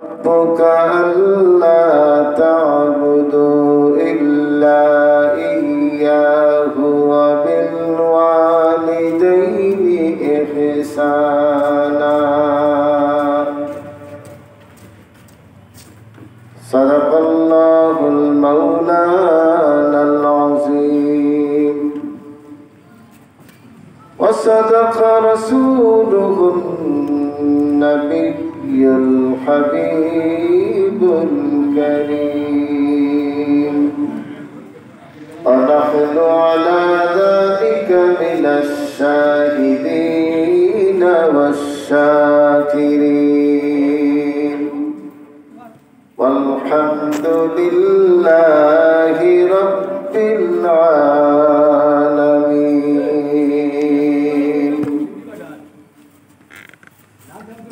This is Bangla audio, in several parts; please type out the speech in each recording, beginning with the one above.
ربك ألا تعبدوا إلا إياه وبالوالدين إحسانا صدق الله المولانا العظيم وصدق رسوله النبي الحبيب الكريم ونحن على ذلك من الشاهدين والشاكرين والحمد لله رب العالمين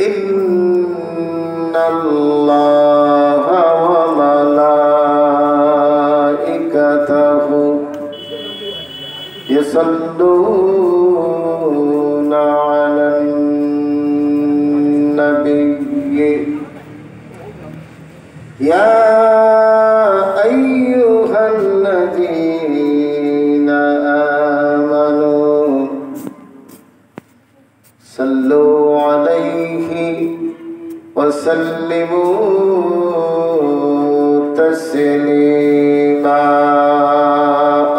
إن الله وملائكته يصلون على النبي يا أيها الذين آمنوا صلوا عليه وسلموا تسليما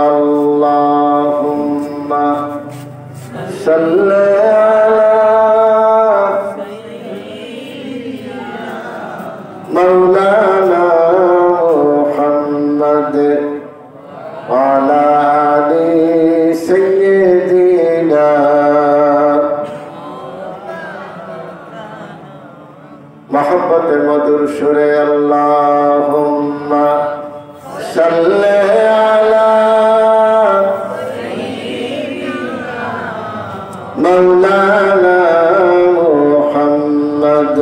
اللهم صل مولانا محمد وعلى آل سيدنا محبت مدر شرے اللهم صل على مولانا محمد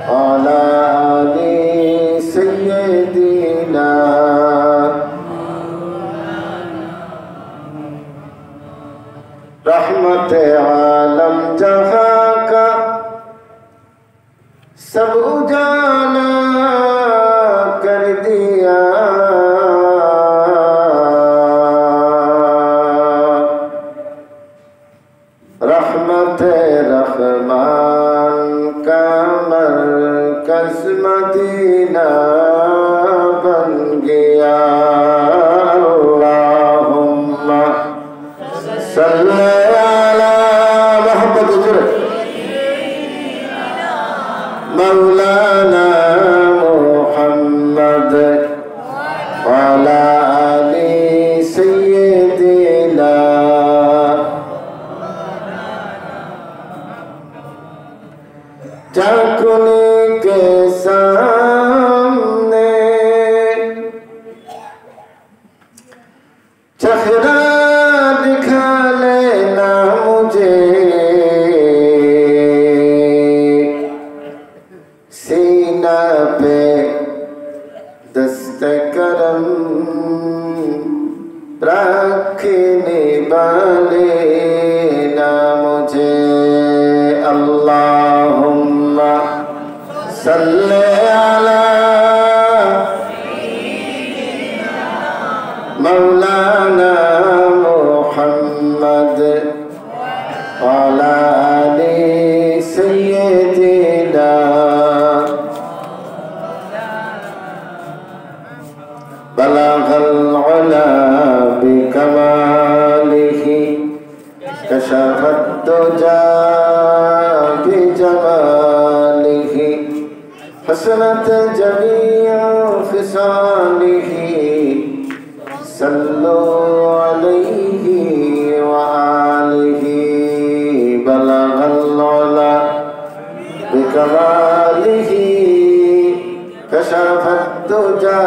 وعلى آل سيدنا रहमत आलम जहां का सब उजाला कर दिया रहमत रहमान का मरकज मदीना बन गया अल्लाहुम्मा सल्ली अला मोहम्मद मौलाना मुहम्मद वाला आली सय्यदिना चाकुने के सामने चेहरा दिखा लेना मुझे सीना पे दस्तकरम रखने वाले ना मुझे अल्लाहुम्मा सल्ली अला मौलाना मुहम्मद वाला आली सय्यदिना बलगल उला बिकमालिही कशफत दुजा बिजमालिही हसनत जमीअ खिसालिही सल्लु अलैहि व आलिही बलगल उला बिकमालिही कशफत दुजा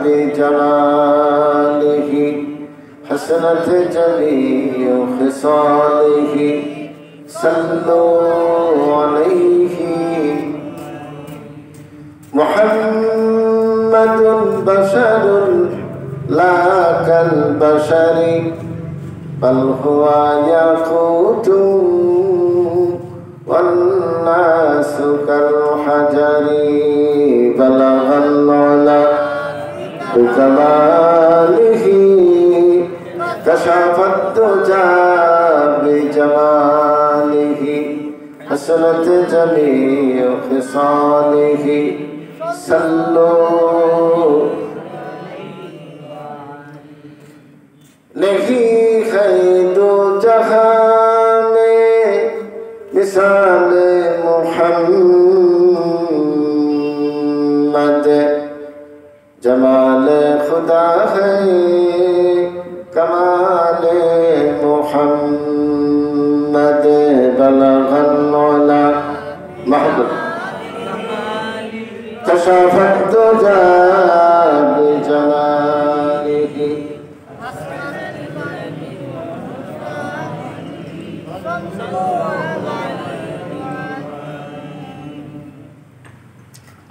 बिजमालिही हसनत जमीअ खिसालिही सल्लु अलैहि मुहम्मदुन बशरुन ला कल बशरि बल हुवा याकूतु वन्ना الناس كالحجر بلغ العلا بكماله كشف الدجى بجماله حسنت جميع خصاله صلوا नहीं है दो जहां में मिसाल मुहम्मद जमाल खुदा है कमाल मुहम्मद बलगल उला महबूब कशफत दुजा बिजमालिही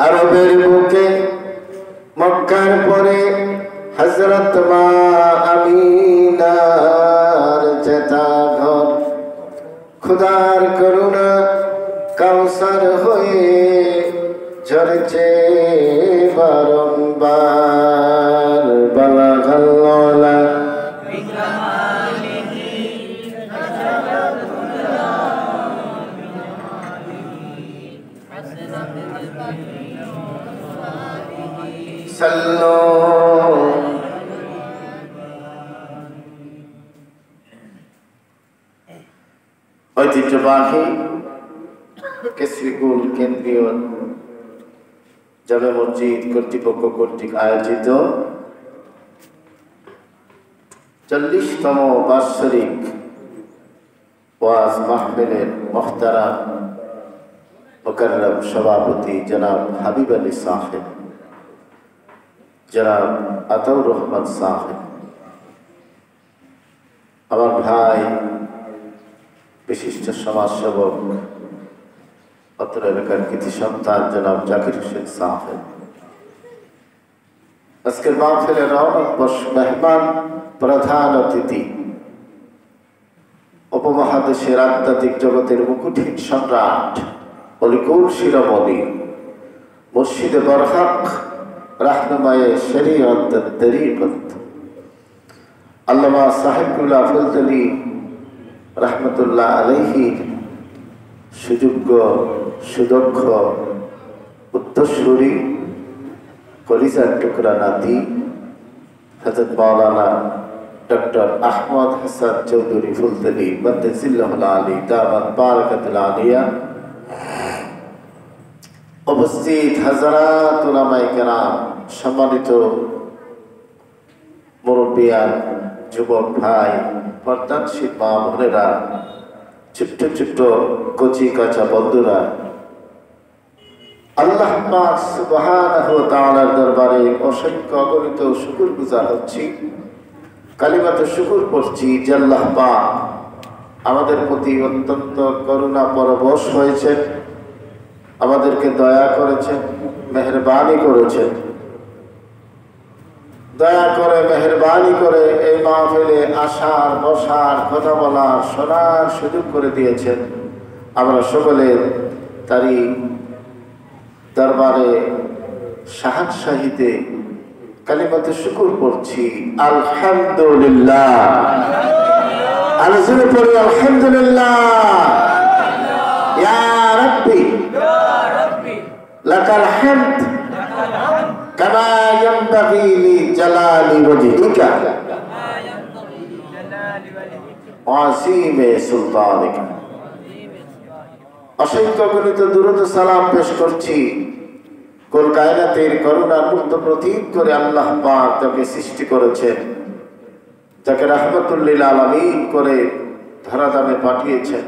আরবের বুকে মক্কার পরে হযরত মা আমিনার চেতা ঘর খুদার করুণা কাউসার হয়ে ঝরছে বারংবার বালাগাল উলা ঐতিহ্যবাহী কেশরীকুল কেন্দ্রীয় জামে মসজিদ কর্তৃপক্ষ কর্তৃক আয়োজিত 40তম বার্ষিক ওয়াজ মাহফিলের মুহতারাম মুকাররম সভাপতি জনাব হাবিব আলী সাহেব, জনাব আতাউর রহমান সাহেব, আমার ভাই বিশিষ্ট সমাজসেবক অত্র এলাকার কৃতি সন্তান জনাব জাকির হোসেন সাহেব, আজকের মাহফিলের রওনক মেহমান প্রধান অতিথি উপমহাদেশের আধ্যাত্মিক জগতের মুকুটহীন সম্রাট অলিকুল শিরোমণি মুর্শিদে বরহক রাহনুমায়ে শরীয়ত তরিকত আল্লামা সাহেবুল্লাহ ফুলতলি রহমতুল্লাহ আলাইহি সুযোগ্য সুদক্ষ উত্তরসূরি কলিজার টুকরা নাতি হযরত মাওলানা ডক্টর আহমদ হাসান চৌধুরী ফুলতলি মদ্দেসিল্লাহুল আলী দামাত বারাকাতুল আলিয়া, উপস্থিত হাজারাত উলামায়ে কেরাম, সম্মানিত মুরব্বিয়ান, যুবক ভাই, পর্দানশীল মা বোনেরা, ছোট্ট ছোট্ট কচি কাঁচা বন্ধুরা, আল্লাহ পাক সুবহানাহু ওয়া তাআলার দরবারে অসংখ্য অগণিত শুকরগুজার হচ্ছি, কালিমাতে শুকর করছি যে আল্লাহ পাক আমাদের প্রতি অত্যন্ত করুণা পরবশ হয়েছেন, আমাদেরকে দয়া করেছেন, মেহেরবানি করেছেন। দয়া করে মেহেরবানি করে এই মাহফিলে আসার, বসার, কথা বলার, শোনার সুযোগ করে দিয়েছেন। আমরা সকলে তারই দরবারে শাহাদশাহিতে কালিমাতে শুকর করছি আলহামদুলিল্লাহ। আলোচনা করি আলহামদুলিল্লাহ। ইয়া রাব্বি লাকাল হামদ কামা ইয়ানবাগি লিজালালি ওয়াজহিকা ওয়া আসীমি সুলতানিকা। অসংখ্য গণিত দুরূদ সালাম পেশ করছি কুল কায়নাতের করুণার মুক্ত প্রতীক করে আল্লাহ পাক তাকে সৃষ্টি করেছেন, তাকে রাহমাতুল লিল আলামিন করে ধরাধামে পাঠিয়েছেন।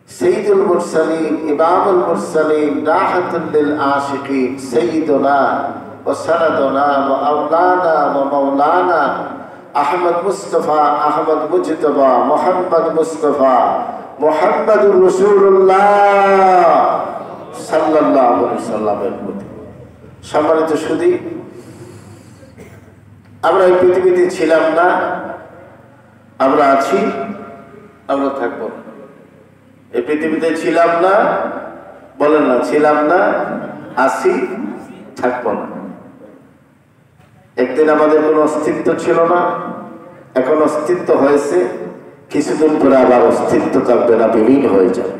সাইয়্যিদুল মুরসালিন, ইমামুল মুরসালিন, রাহাতুল লিল আশিকিন, সাইয়্যিদুনা ওয়া সানাদুনা ওয়া আওলানা ওয়া মাওলানা আহমদ মুস্তাফা, আহমদ মুজতবা, মুহাম্মদ মুস্তাফা, মুহাম্মাদুর রাসূলুল্লাহ সাল্লাল্লাহু আলাইহি সাল্লামের প্রতি। সম্মানিত সুধী, আমরা এই পৃথিবীতে ছিলাম না, আমরা আছি, আমরা থাকবো না। এই পৃথিবীতে ছিলাম না, বলেন না ছিলাম না, আছি, থাকবো না। একদিন আমাদের কোনো অস্তিত্ব ছিল না, এখন অস্তিত্ব হয়েছে, কিছুদিন পরে আবার অস্তিত্ব থাকবে না, বিলীন হয়ে যাবে।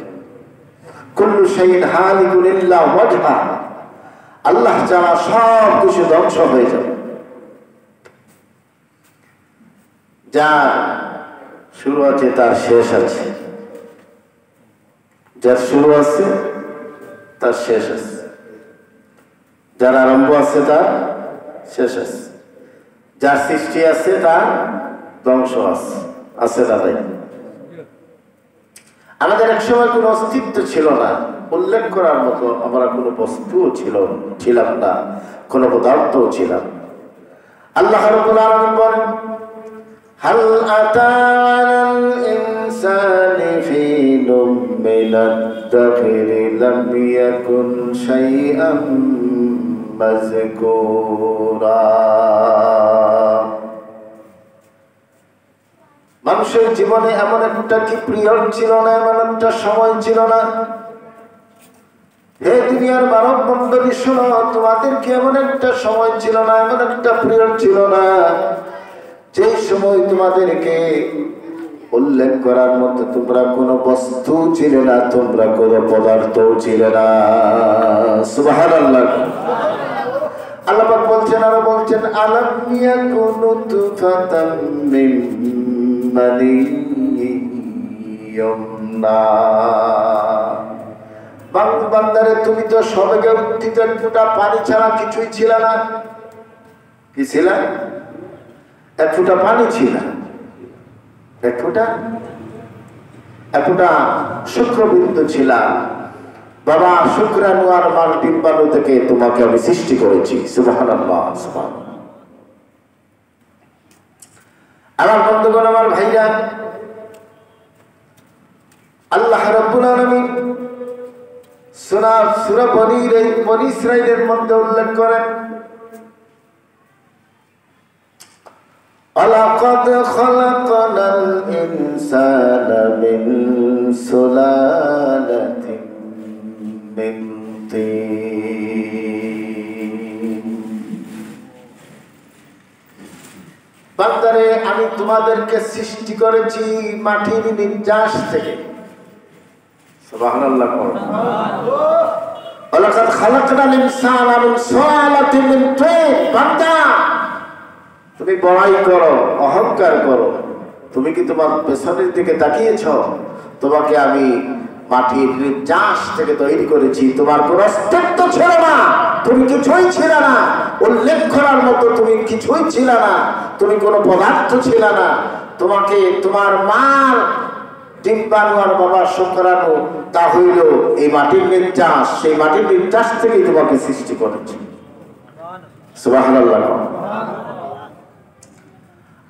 কুল্লু শাইইন হালিকুন ইল্লা ওয়াজহা, আল্লাহ ছাড়া সব কিছু ধ্বংস হয়ে যাবে। যার শুরু আছে তার শেষ আছে, যার শুরু আছে তার শেষ আছে, যার আরম্ভ আছে তার শেষ আছে, যার সৃষ্টি আছে তার ধ্বংস আছে, আছে না তাই? আমাদের এক সময় কোনো অস্তিত্ব ছিল না, উল্লেখ করার মতো আমরা কোনো বস্তুও ছিলাম না, কোনো পদার্থও ছিলাম। আল্লাহ রাব্বুল আলামিন বলেন, হাল আতাল ইনসানি হিনুম মিনাদ দাহরি লাম ইয়াকুন শাইআম মাযকুরা। মানুষের জীবনে এমন একটা কি পিরিয়ড ছিল না, এমন একটা সময় ছিল না, হে দুনিয়ার মানব মণ্ডলী শোনো, তোমাদেরকে এমন একটা সময় ছিল না, এমন একটা পিরিয়ড ছিল না যেই সময় তোমাদেরকে উল্লেখ করার মতো তোমরা কোনো বস্তু ছিলে না, তোমরা কোনো পদার্থও ছিলে না। সুবহানাল্লাহ। আল্লাহ পাক বলছেন, আরো বলছেন, আলাম ইয়াকুন নুতফাতাম মিন মানিয়্যিয়ুমনা। বান্দারে তুমি তো সবেগে উত্থিত এক ফোঁটা পানি ছাড়া কিছুই ছিল না। কি ছিল? এক ফোঁটা পানি ছিল, এক ফোঁটা শুক্রবিন্দু ছিল। বাবা শুক্রাণু আর মার ডিম্বাণু থেকে তোমাকে আমি সৃষ্টি করেছি। সুবহানাল্লাহ, সুবহানাল্লাহ। আমার বন্ধুগণ, আমার ভাইরা, আল্লাহ রাব্বুল আলামিন সূরা বনী ইসরাঈলের মধ্যে উল্লেখ করেন, ওয়ালাকাদ খালাকনাল ইনসানা মিন সুলালাতিন মিন তিন। বান্দারে, আমি তোমাদেরকে সৃষ্টি করেছি মাটির নির্যাস থেকে। সুবহানাল্লাহ। ওয়ালাকাদ খালাকনাল ইনসানা মিন সুলালাতিন মিন তিন। বান্দা, তুমি বড়াই করো, অহংকার করো, তুমি কি তোমার পেছনের দিকে তাকিয়েছ? তোমাকে আমি মাটির নির্যাস থেকে তৈরি করেছি, তোমার কোনো অস্তিত্ব ছিল না, তুমি কিছুই ছিল না, উল্লেখ করার মতো তুমি কিছুই ছিল না, তুমি কোনো পদার্থ ছিল না। তোমাকে তোমার মার ডিম্বাণু আর বাবার শুক্রাণু, তা হইল এই মাটির নির্যাস, সেই মাটির নির্যাস থেকেই তোমাকে সৃষ্টি করেছি। সুবহানাল্লাহ।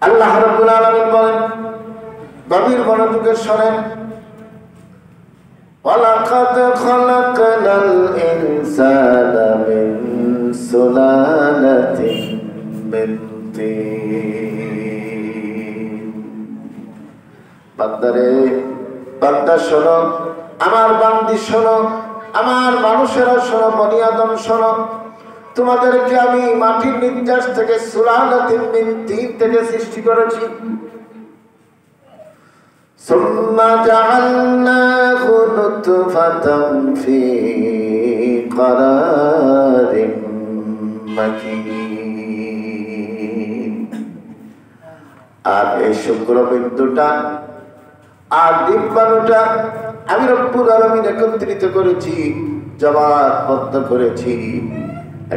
আল্লাহ রাব্বুল আলামিন বলেন, গভীর মনোযোগের শোনেন, ওয়ালাকাদ খালাকনাল ইনসানা মিন সুলালাতিন মিন তিন। বান্দারে, বান্দা শোনো, আমার বান্দি শোনো, আমার মানুষেরা শোনো, বনি আদম শোনো, তোমাদেরকে আমি মাটির নির্যাস থেকে সুলালাতিন মিন তিন থেকে সৃষ্টি করেছি। সুম্মা জাআলনাহু নুতফাতাম ফি ক্বারারিম মাকিন। আর এই শুক্রবিন্দুটা আর ডিম্বাণুটা আমি রব্বুল আলামিন একত্রিত করেছি, জমাটবদ্ধ করেছি,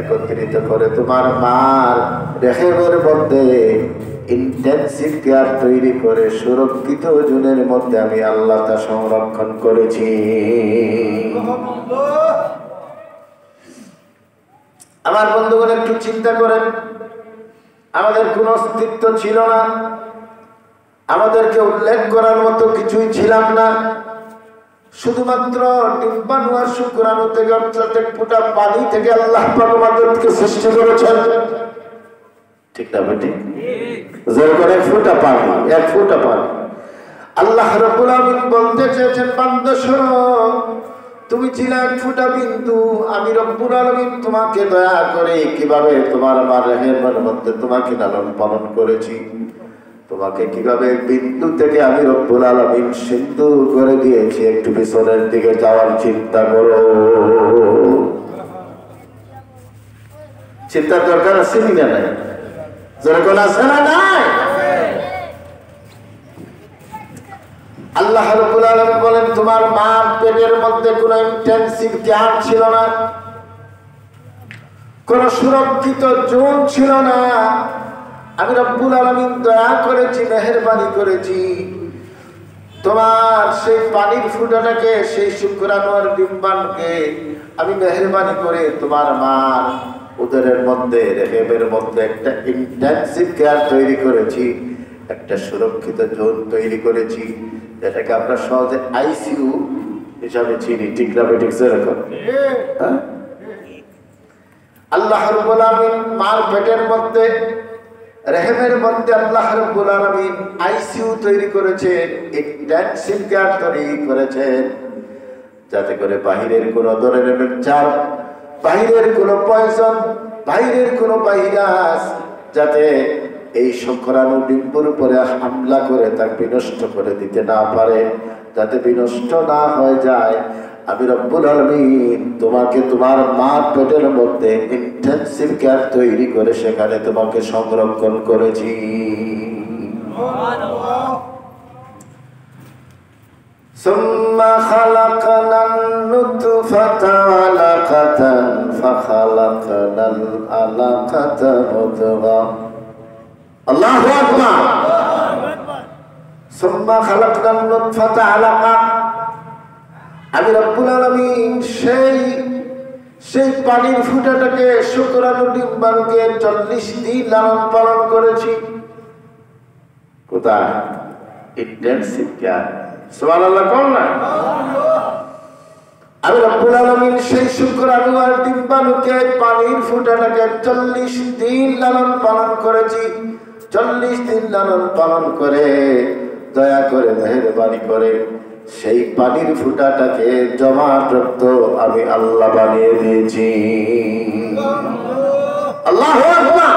একত্রিত করে তোমার মার রেহেমের মধ্যে ইন্টেনসিভ কেয়ার তৈরি করে সুরক্ষিত ওজনের মধ্যে আমি আল্লাহ তা সংরক্ষণ করেছি। আমার বন্ধুগণ, একটু চিন্তা করেন, আমাদের কোনো অস্তিত্ব ছিল না, আমাদেরকে উল্লেখ করার মতো কিছুই ছিলাম না, শুধুমাত্র ডিম্বাণু আর শুক্রাণু থেকে, অর্থাৎ এক ফোঁটা পানি থেকে আল্লাহ পাক আমাদেরকে সৃষ্টি করেছেন। ঠিক না বেটি? এক ফোঁটা পানি, এক ফোঁটা পানি। আল্লাহ রাব্বুল আলামিন বলতে চেয়েছেন, বান্দা শোনো, তুমি ছিলে এক ফোঁটা বিন্দু, আমি রব্বুল আলামিন তোমাকে দয়া করে কিভাবে তোমার আমার রেহেমের মধ্যে তোমাকে লালন পালন করেছি, তোমাকে কিভাবে বিন্দু থেকে আমি রব্বুল আলামিন সিন্ধু করে দিয়েছি। একটু পিছনের দিকে যাওয়ার চিন্তা করো। চিন্তার দরকার আছে কি না? নাই? যেরকম আছে না নাই? আল্লাহ রাব্বুল আলামিন বলেন, তোমার মার পেটের মধ্যে কোনো ইন্টেনসিভ কেয়ার ছিল না, কোন সুরক্ষিত জোন ছিল না। আমি রব্বুল আলামিন দয়া করেছি, মেহেরবানি করেছি, তোমার সেই পানির ফুটাটাকে, সেই শুক্রাণু আর ডিম্বাণুকে আমি মেহেরবানি করে তোমার মার উদরের মধ্যে, রেহেমের মধ্যে একটা ইন্টেনসিভ কেয়ার তৈরি করেছি, একটা সুরক্ষিত জোন তৈরি করেছি, যেটাকে আমরা সহজে আইসিইউ হিসাবে চিনি। ঠিক না বেঠিক? যেরকম আল্লাহ রাব্বুল আলামিন মার পেটের মধ্যে, রেহেমের মধ্যে আল্লাহ রাব্বুল আলামিন আইসিইউ তৈরি করেছেন, ইন্টেনসিভ কেয়ার তৈরি করেছেন, যাতে করে বাহিরের কোনো ধরনের চাপ, বাহিরের কোনো পয়জন, বাহিরের কোনো ভাইরাস যাতে এই শুক্রাণু ডিম্বুর উপরে হামলা করে তাকে বিনষ্ট করে দিতে না পারে, যাতে বিনষ্ট না হয়ে যায়। আমি রব্বুল আলামিন তোমাকে তোমার মার পেটের মধ্যে ইন্টেনসিভ কেয়ার তৈরি করে সেখানে তোমাকে সংরক্ষণ করেছি। সুম্মা খালাকনান নুতফাতা আলাকাতান ফাখালাকনাল আলাকাতা মুদগা। আল্লাহু আকবার। সুম্মা খালাকনান নুতফাতা আলাকা। আমি রব্বুল আলামিন সেই পানির ফুটাটাকে, শুক্রাণু ডিম্বাণুকে 40 দিন লালন পালন করেছি। কোথায়? Intensive care. সুবহানাল্লাহ কোন না? আমি রব্বুল আলামিন সেই শুক্রাণু আর ডিম্বাণুকে, পানির ফুটাটাকে 40 দিন লালন পালন করেছি। 40 দিন লালন পালন করে দয়া করে মেহেরবানি করে সেই পানির ফুটাটাকে জমাট রক্ত আমি আল্লাহ বানিয়ে দিয়েছি। আল্লাহু আকবার।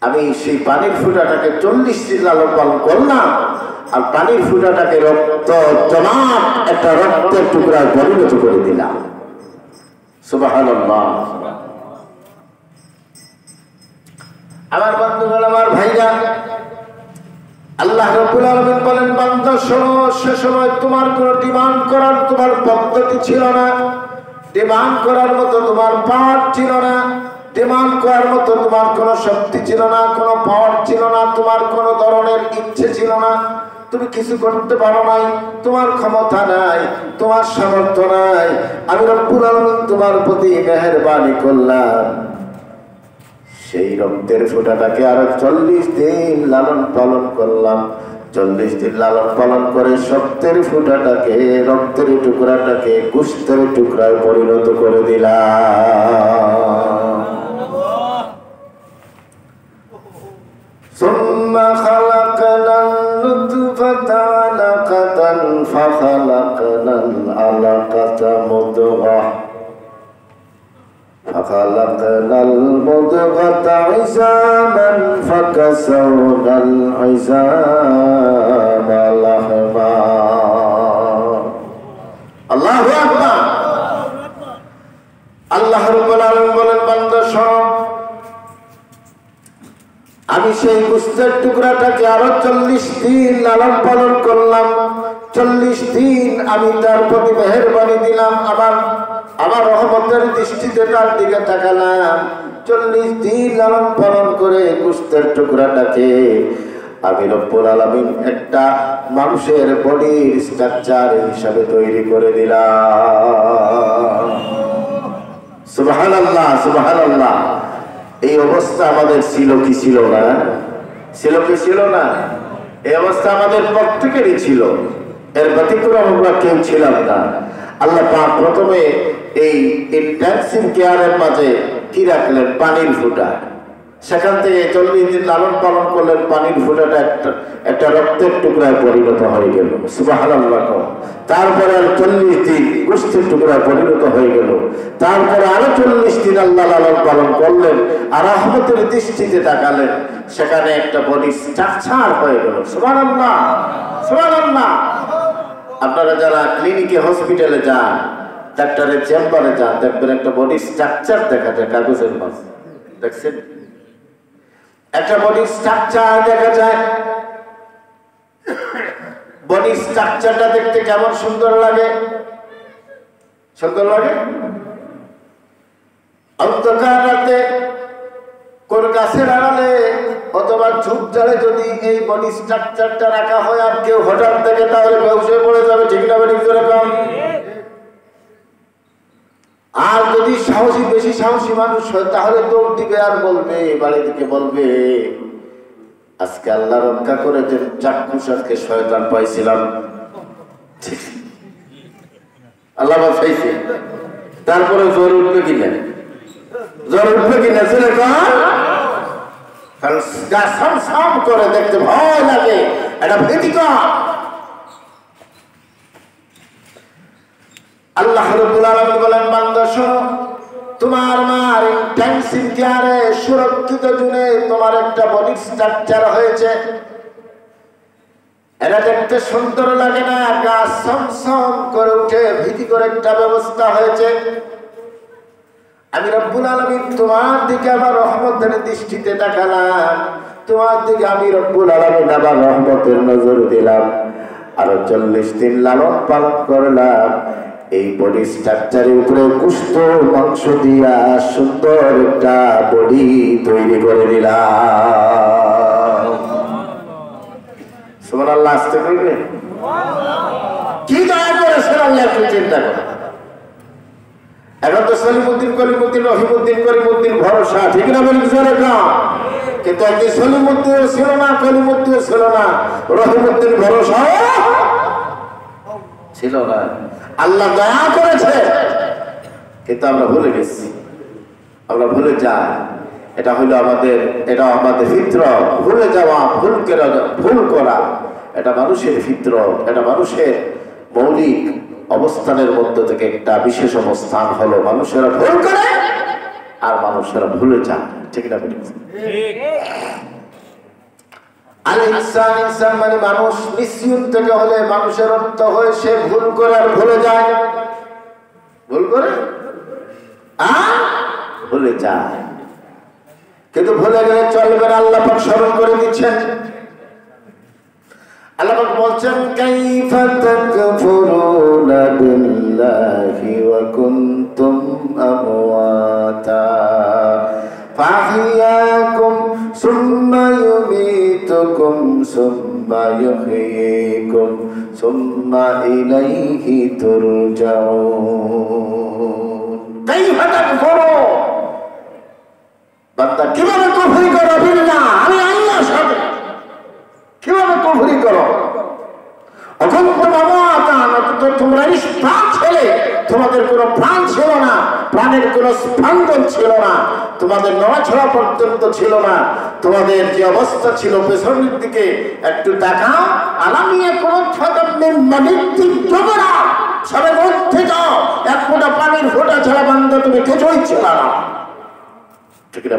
আমি সেই পানির ফুটাটাকে 40 দিন লালন পালন করলাম, আর পানির ফুটাটাকে রক্ত জমাট একটা রক্তের টুকরা পরিণত করে দিলাম। সুবহানাল্লাহ। আমার বন্ধুগণ, আমার ভাইরা, আল্লাহ রাব্বুল আলামিন বলেন, বান্দা শোনো, সে সময় তোমার কোনো ডিমান্ড করার তোমার পদ্ধতি ছিল না, ডিমান্ড করার মতো তোমার পাওয়ার ছিল না, ডিমান্ড করার মতো তোমার কোনো শক্তি ছিল না, কোনো পাওয়ার ছিল না, তোমার কোনো ধরনের ইচ্ছে ছিল না, তুমি কিছু করতে পারো নাই, তোমার ক্ষমতা নাই, তোমার সামর্থ্য নাই। আমি রব্বুল আলামিন তোমার প্রতি মেহেরবানি করলাম, সেই রক্তের ফোঁটাটাকে আরো 40 দিন লালন পালন করলাম। 40 দিন লালন পালন করে রক্তের ফোঁটাটাকে, রক্তের টুকরাটাকে গোশতের টুকরায় পরিণত করে দিলাম। সুম্মা খালাকনান নুতফাতা আলাকাতান ফাখালাকনাল আলাকাতা মুদগা فخلقنا المضغة عظاما فكسونا العظام لحما। আল্লাহু আকবার। আল্লাহ রাব্বুল আলামিন বলেন, বান্দা শোনো, আমি সেই গোশতের টুকরাটাকে আরো 40 দিন লালন পালন করলাম। 40 দিন আমি তার প্রতি মেহেরবানি দিলাম, আমার রহমতের দৃষ্টিতে তার দিকে তাকালাম। 40 দিন লালন পালন করে গোশতের টুকরাটাকে আমি রব্বুল আলামিন একটা মানুষের বডির স্ট্রাকচার হিসাবে তৈরি করে দিলাম। সুবহানাল্লাহ, সুবহানাল্লাহ। এই অবস্থা আমাদের ছিল কি ছিল না? ছিল কি ছিল না? এই অবস্থা আমাদের প্রত্যেকেরই ছিল, এর ব্যতিক্রম আমরা কেউ ছিলাম না। আল্লাহ পাক প্রথমে এই ইন্টেনসিভ কেয়ারের মাঝে কি রাখলেন? পানির ফুটা। সেখান থেকে 40 দিন লালন পালন করলেন, পানির ফোঁটাটা একটা রক্তের টুকরায় পরিণত হয়ে গেল। সুবহানাল্লাহ। তারপরে আর 40 দিন গোশতের টুকরায় পরিণত হয়ে গেল। তারপরে আরো 40 দিন আল্লাহ লালন পালন করলেন, আর রহমতের দৃষ্টিতে তাকালেন, সেখানে একটা বডি স্ট্রাকচার হয়ে গেল। সুবহানাল্লাহ, সুবহানাল্লাহ। আপনারা যারা ক্লিনিকে হসপিটালে যান, ডাক্তারের চেম্বারে যান, দেখবেন একটা বডি স্ট্রাকচার দেখা যায় কাগজের মাঝে। দেখছেন? একটা বডি স্ট্রাকচার দেখা যায়। বডি স্ট্রাকচারটা দেখতে কেমন সুন্দর লাগে, সুন্দর লাগে। অন্ধকার রাতে কোন গাছের আড়ালে অথবা ঝোপঝাড়ে যদি এই বডি স্ট্রাকচারটা রাখা হয় আর কেউ হঠাৎ থেকে তাহলে বেহুশ হয়ে পড়ে যাবে, ঠিক না বেঠিক? আর যদি সাহসী, বেশি সাহসী মানুষ হয় তাহলে দৌড় দিবে আর বলবে, বাড়ি থেকে বলবে, আজকে আল্লাহ রক্ষা করে যে চাক্ষুষ আজকে শয়তান পাইছিলাম, আল্লাহ বাঁচাইছে। তারপরে জ্বর উঠবে কিনা, জ্বর উঠবে কিনা ছেলে সাম করে দেখতে ভয় লাগে, এটা ভীতিকর। আল্লাহ রাব্বুল আলামিন বলেন, বান্দা শোনো, তোমার মার ইনটেনসিভ কেয়ারে সুরক্ষিত জুনে তোমার একটা বডি স্ট্রাকচার হয়েছে। এটা দেখতে সুন্দর লাগে না, গা সমসম করে উঠে, ভীতিকর একটা ব্যবস্থা হয়েছে। আমি রব্বুল আলামিন তোমার দিকে আবার রহমতের দৃষ্টিতে তাকালাম, তোমার দিকে আমি রব্বুল আলামিন আবার রহমতের নজর দিলাম। আরো 40 দিন লালন পালন করলাম, এই বডি স্ট্রাকচারের উপরে কুষ্ঠ মাংস দিয়া সুন্দর একটা বডি তৈরি করে দিলাম। সুবহানাল্লাহ। আসতে করবে কি দয়া করেছেন আল্লাহ, একটু চিন্তা করে। এখন তো সলিমুদ্দিন, কলিমুদ্দিন, রহিমুদ্দিন, করিমুদ্দিন ভরসা, ঠিক না বলি? কিন্তু একদিন সলিমুদ্দিনও ছিল না, কলিমুদ্দিনও ছিল না, রহিমুদ্দিন ভরসা ছিল না। আল্লাহ দয়া করেছে, কিন্তু আমরা ভুলে গেছি, আমরা ভুলে যাই। এটা হইলো আমাদের, এটা আমাদের ফিতরত। ভুলে যাওয়া, ভুল করা, এটা মানুষের ফিতরত, এটা মানুষের মৌলিক অবস্থানের মধ্যে থেকে একটা বিশেষ অবস্থান হলো মানুষেরা ভুল করে আর মানুষেরা ভুলে যায়, ঠিক না? আল ইনসান, ইনসান মানে মানুষ। নিশ্চিন্ত থেকে হলে মানুষের অর্থ হয় সে ভুল করে আর ভুলে যায়, ভুল করে আর ভুলে যায়। কিন্তু ভুলে গেলে চলবে না, আল্লাহ পাক স্মরণ করে দিচ্ছেন। আল্লাহ পাক বলছেন, কাইফা তাকফুরুনা বিল্লাহি ওয়া কুনতুম আমওয়াতা ফাহিয়াকুম সুম্মা ইউমীতুকুম সুম্মা ইউহয়ীকুম সুম্মা ইলাইহি তুরজাউন। কাইফা তাকফুরুন, বান্দা কিভাবে কুফরি করো বিল্লাহ, আমি আল্লাহর সাথে কিভাবে কুফরি করো? এখন তোমরা নিষ্প্রাণ ছেলে, তোমাদের কোনো প্রাণ ছিল না, প্রাণের কোনো স্পন্দন ছিল না, তোমাদের নড়াছড়া পর্যন্ত ছিল না, তোমাদের যে অবস্থা ছিল পেছনের দিকে একটু তাকাও। আলামিয়া কোন সবের মধ্যে যাও, এক ফোঁটা পানির ফোঁটা ছাড়া বান্দা তুমি কিছুই ছিল না, ঠিক না?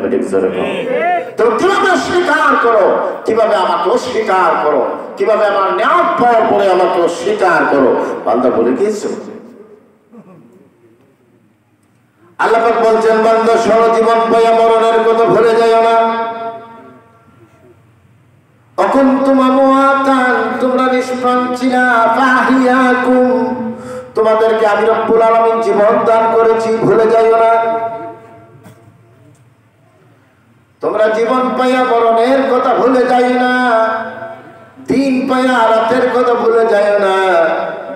তুমি কিভাবে অস্বীকার করো, কিভাবে আমাকে অস্বীকার করো, কিভাবে আমার নিয়ামত পাওয়ার পরে আমাকে অস্বীকার করো? বান্দা বলে গিয়েছ। আল্লাহ পাক বলছেন, বান্দা শোনো, জীবন পাইয়া মরণের কথা ভুলে যাইও না। অকুনতুম আমওয়াতান, তোমরা নিষ্প্রাণ ছিলা, ফাহিয়াকুম, তোমাদেরকে আমি রব্বুল আলামিন জীবন দান করেছি, ভুলে যাইও না। তোমরা জীবন পাইয়া মরণের কথা ভুলে যাই না, দিন পাইয়া রাতের কথা ভুলে যায় না,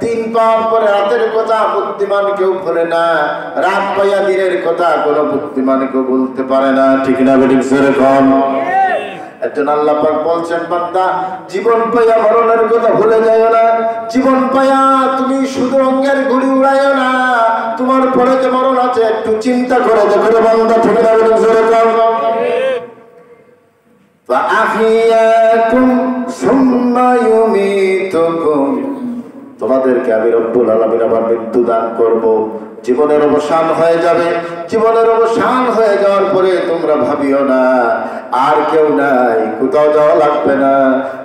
দিন পাওয়ার পরে রাতের কথা বুদ্ধিমান কেউ ভুলে না, রাত পাইয়া দিনের কথা কোনো বুদ্ধিমান কেউ বলতে পারে না, ঠিক না? বেঠিক সেরকম একজন আল্লাহ পাক বলছেন, বান্দা জীবন পাইয়া মরণের কথা ভুলে যায় না, জীবন পাইয়া তুমি শুধু অঙ্গের ঘুড়ি উড়াইও না, তোমার পরে যে মরণ আছে একটু চিন্তা করে দেখো বান্দা, ঠিক না? বেঠিক সেরকম ফাআহিয়াকুম সুম্মা ইউমীতুকুম, তোমাদেরকে আমি রব্বুল আলামিন আবার মৃত্যু দান করব, জীবনের অবসান হয়ে যাবে। জীবনের অবসান হয়ে যাওয়ার পরে তোমরা ভাবিও না আর কেউ নাই, কোথাও যাওয়া লাগবে না,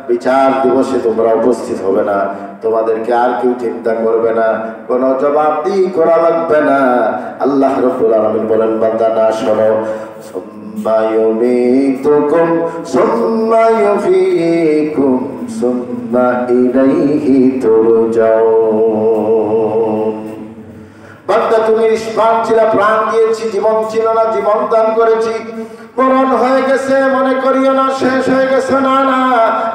বিচার দিবসে তোমরা উপস্থিত হবে না, তোমাদেরকে আর কেউ চিন্তা করবে না, কোনো জবাবদিহি করা লাগবে না। আল্লাহ রাব্বুল আলামিন বলেন, বান্দা না শোনো, সুম্মা ইউমীতুকুম সুম্মা ইউহয়ীকুম সুম্মা ইলাইহি তুরজাউন। বান্দা তুমি নিষ্প্রাণ ছিল, প্রাণ দিয়েছি, জীবন ছিল না, জীবন দান করেছি, মরণ হয়ে গেছে মনে করিও না শেষ হয়ে গেছে, না না,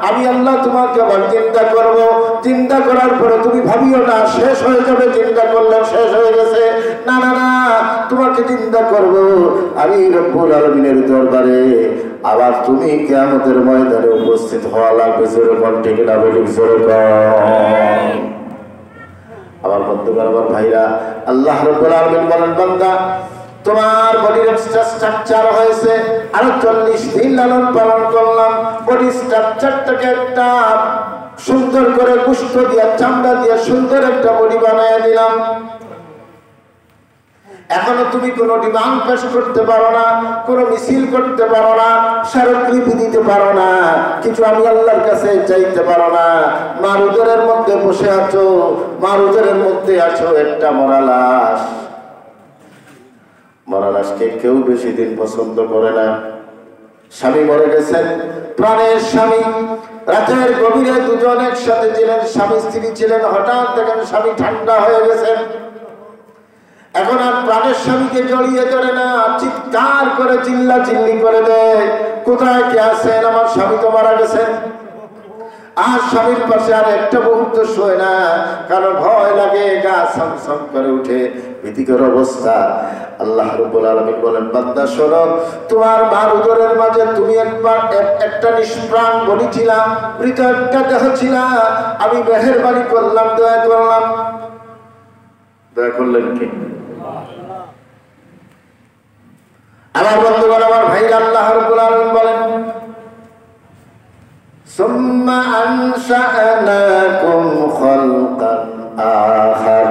আমি আল্লাহ তোমাকে আবার চিন্তা করব। চিন্তা করার পরে তুমি ভাবিও না শেষ হয়ে যাবে, চিন্তা করলে শেষ হয়ে গেছে, না না না, তোমাকে চিন্তা করব আমি রব্বুল আলামিনের দরবারে। আবার তুমি কিয়ামতের ময়দানে উপস্থিত হওয়া লাগবে। জোরে কোন ঠিক না বলি, জোরে কোন। আমার বন্ধুগণ, আমার ভাইরা, আল্লাহ রাব্বুল আলামিন বলেন, বান্দা তোমার বডির স্ট্রাকচার হয়েছে, আরো 40 দিন লালন পালন করলাম, বডি স্ট্রাকচারটাকে একটা সুন্দর করে গোশত দিয়ে, চামড়া দিয়ে সুন্দর একটা বডি বানিয়ে দিলাম। এখনো তুমি কোনো ডিমান্ড পেশ করতে পারো না, কোনো মিছিল করতে পারো না, স্মারকলিপি দিতে পারো না, কিছু আমি আল্লাহর কাছে চাইতে পারো না। মার উদরের মধ্যে বসে আছো, মার উদরের মধ্যে আছো একটা মরা লাশ। মরা লাশকে কেউ বেশি দিন পছন্দ করে না। স্বামী মরে গেছেন, প্রাণের স্বামী, রাতের গভীরে দুজন একসাথে ছিলেন, স্বামী স্ত্রী ছিলেন, হঠাৎ দেখেন স্বামী ঠান্ডা হয়ে গেছেন। এখন আর প্রাণের স্বামীকে জড়িয়ে ধরে না, চিৎকার করে চিল্লা চিল্লি করে দেয়, কোথায় কে আছেন, আমার স্বামী তো মারা গেছেন। আর স্বামীর পাশে আর একটা মুহূর্ত শোয় না, কারণ ভয় লাগে, গা ছমছম করে উঠে, ভীতিকর অবস্থা। আল্লাহ রাব্বুল আলামিন বলেন, বান্দা শোনো, তোমার মার উদরের মাঝে তুমি একবার একটা নিষ্প্রাণ বলি ছিলা, মৃত একটা দেহ ছিলা, আমি মেহেরবানি করলাম, দয়া করলাম। দয়া করলেন কি? আমার বন্ধুগণ, আমার ভাইরা, আল্লাহ রাব্বুল আলামিন বলেন, সুম্মা আনশা'নাকুম খালকান আখার,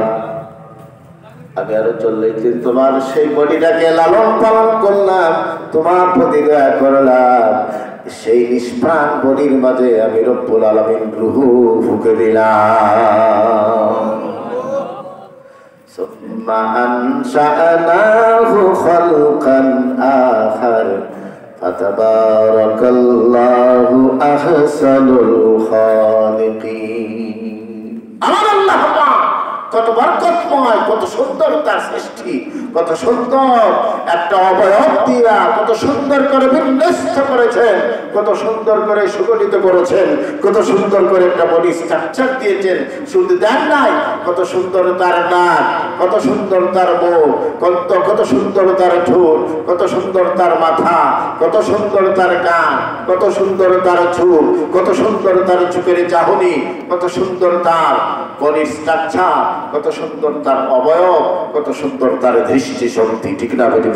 আমি আরো 40 দিন তোমার সেই বডিটাকে লালন পালন করলাম, তোমার প্রতি দয়া করলাম, সেই নিষ্প্রাণ বডির মাঝে আমি রব্বুল আলামিন রূহ ফুঁকে দিলাম। সুম্মা আনশা'নাহু খালকান আখার ফাতাবারাকাল্লাহু আহসানুল খালিকিন। আমার আল্লাহ কত বরকতময়, কত সুন্দর তার সৃষ্টি, কত সুন্দর একটা অবয়ব দিয়া কত সুন্দর করে বিন্যস্ত করেছেন, কত সুন্দর করে সুগঠিত করেছেন, কত সুন্দর করে একটা বডি স্ট্রাকচার দিয়েছেন। শুধু দেন নাই, কত সুন্দর তার নাক, কত সুন্দর তার মুখ, কত সুন্দর তার ঠোঁট, কত সুন্দর তার মাথা, কত সুন্দর তার কান, কত সুন্দর তার চোখ, কত সুন্দর তার চোখের চাহনি, কত সুন্দর তার বডি স্ট্রাকচার, কত সুন্দর তার অবয়ব, কত সুন্দর তার দৃষ্টি শক্তি। ঠিক না বেটি?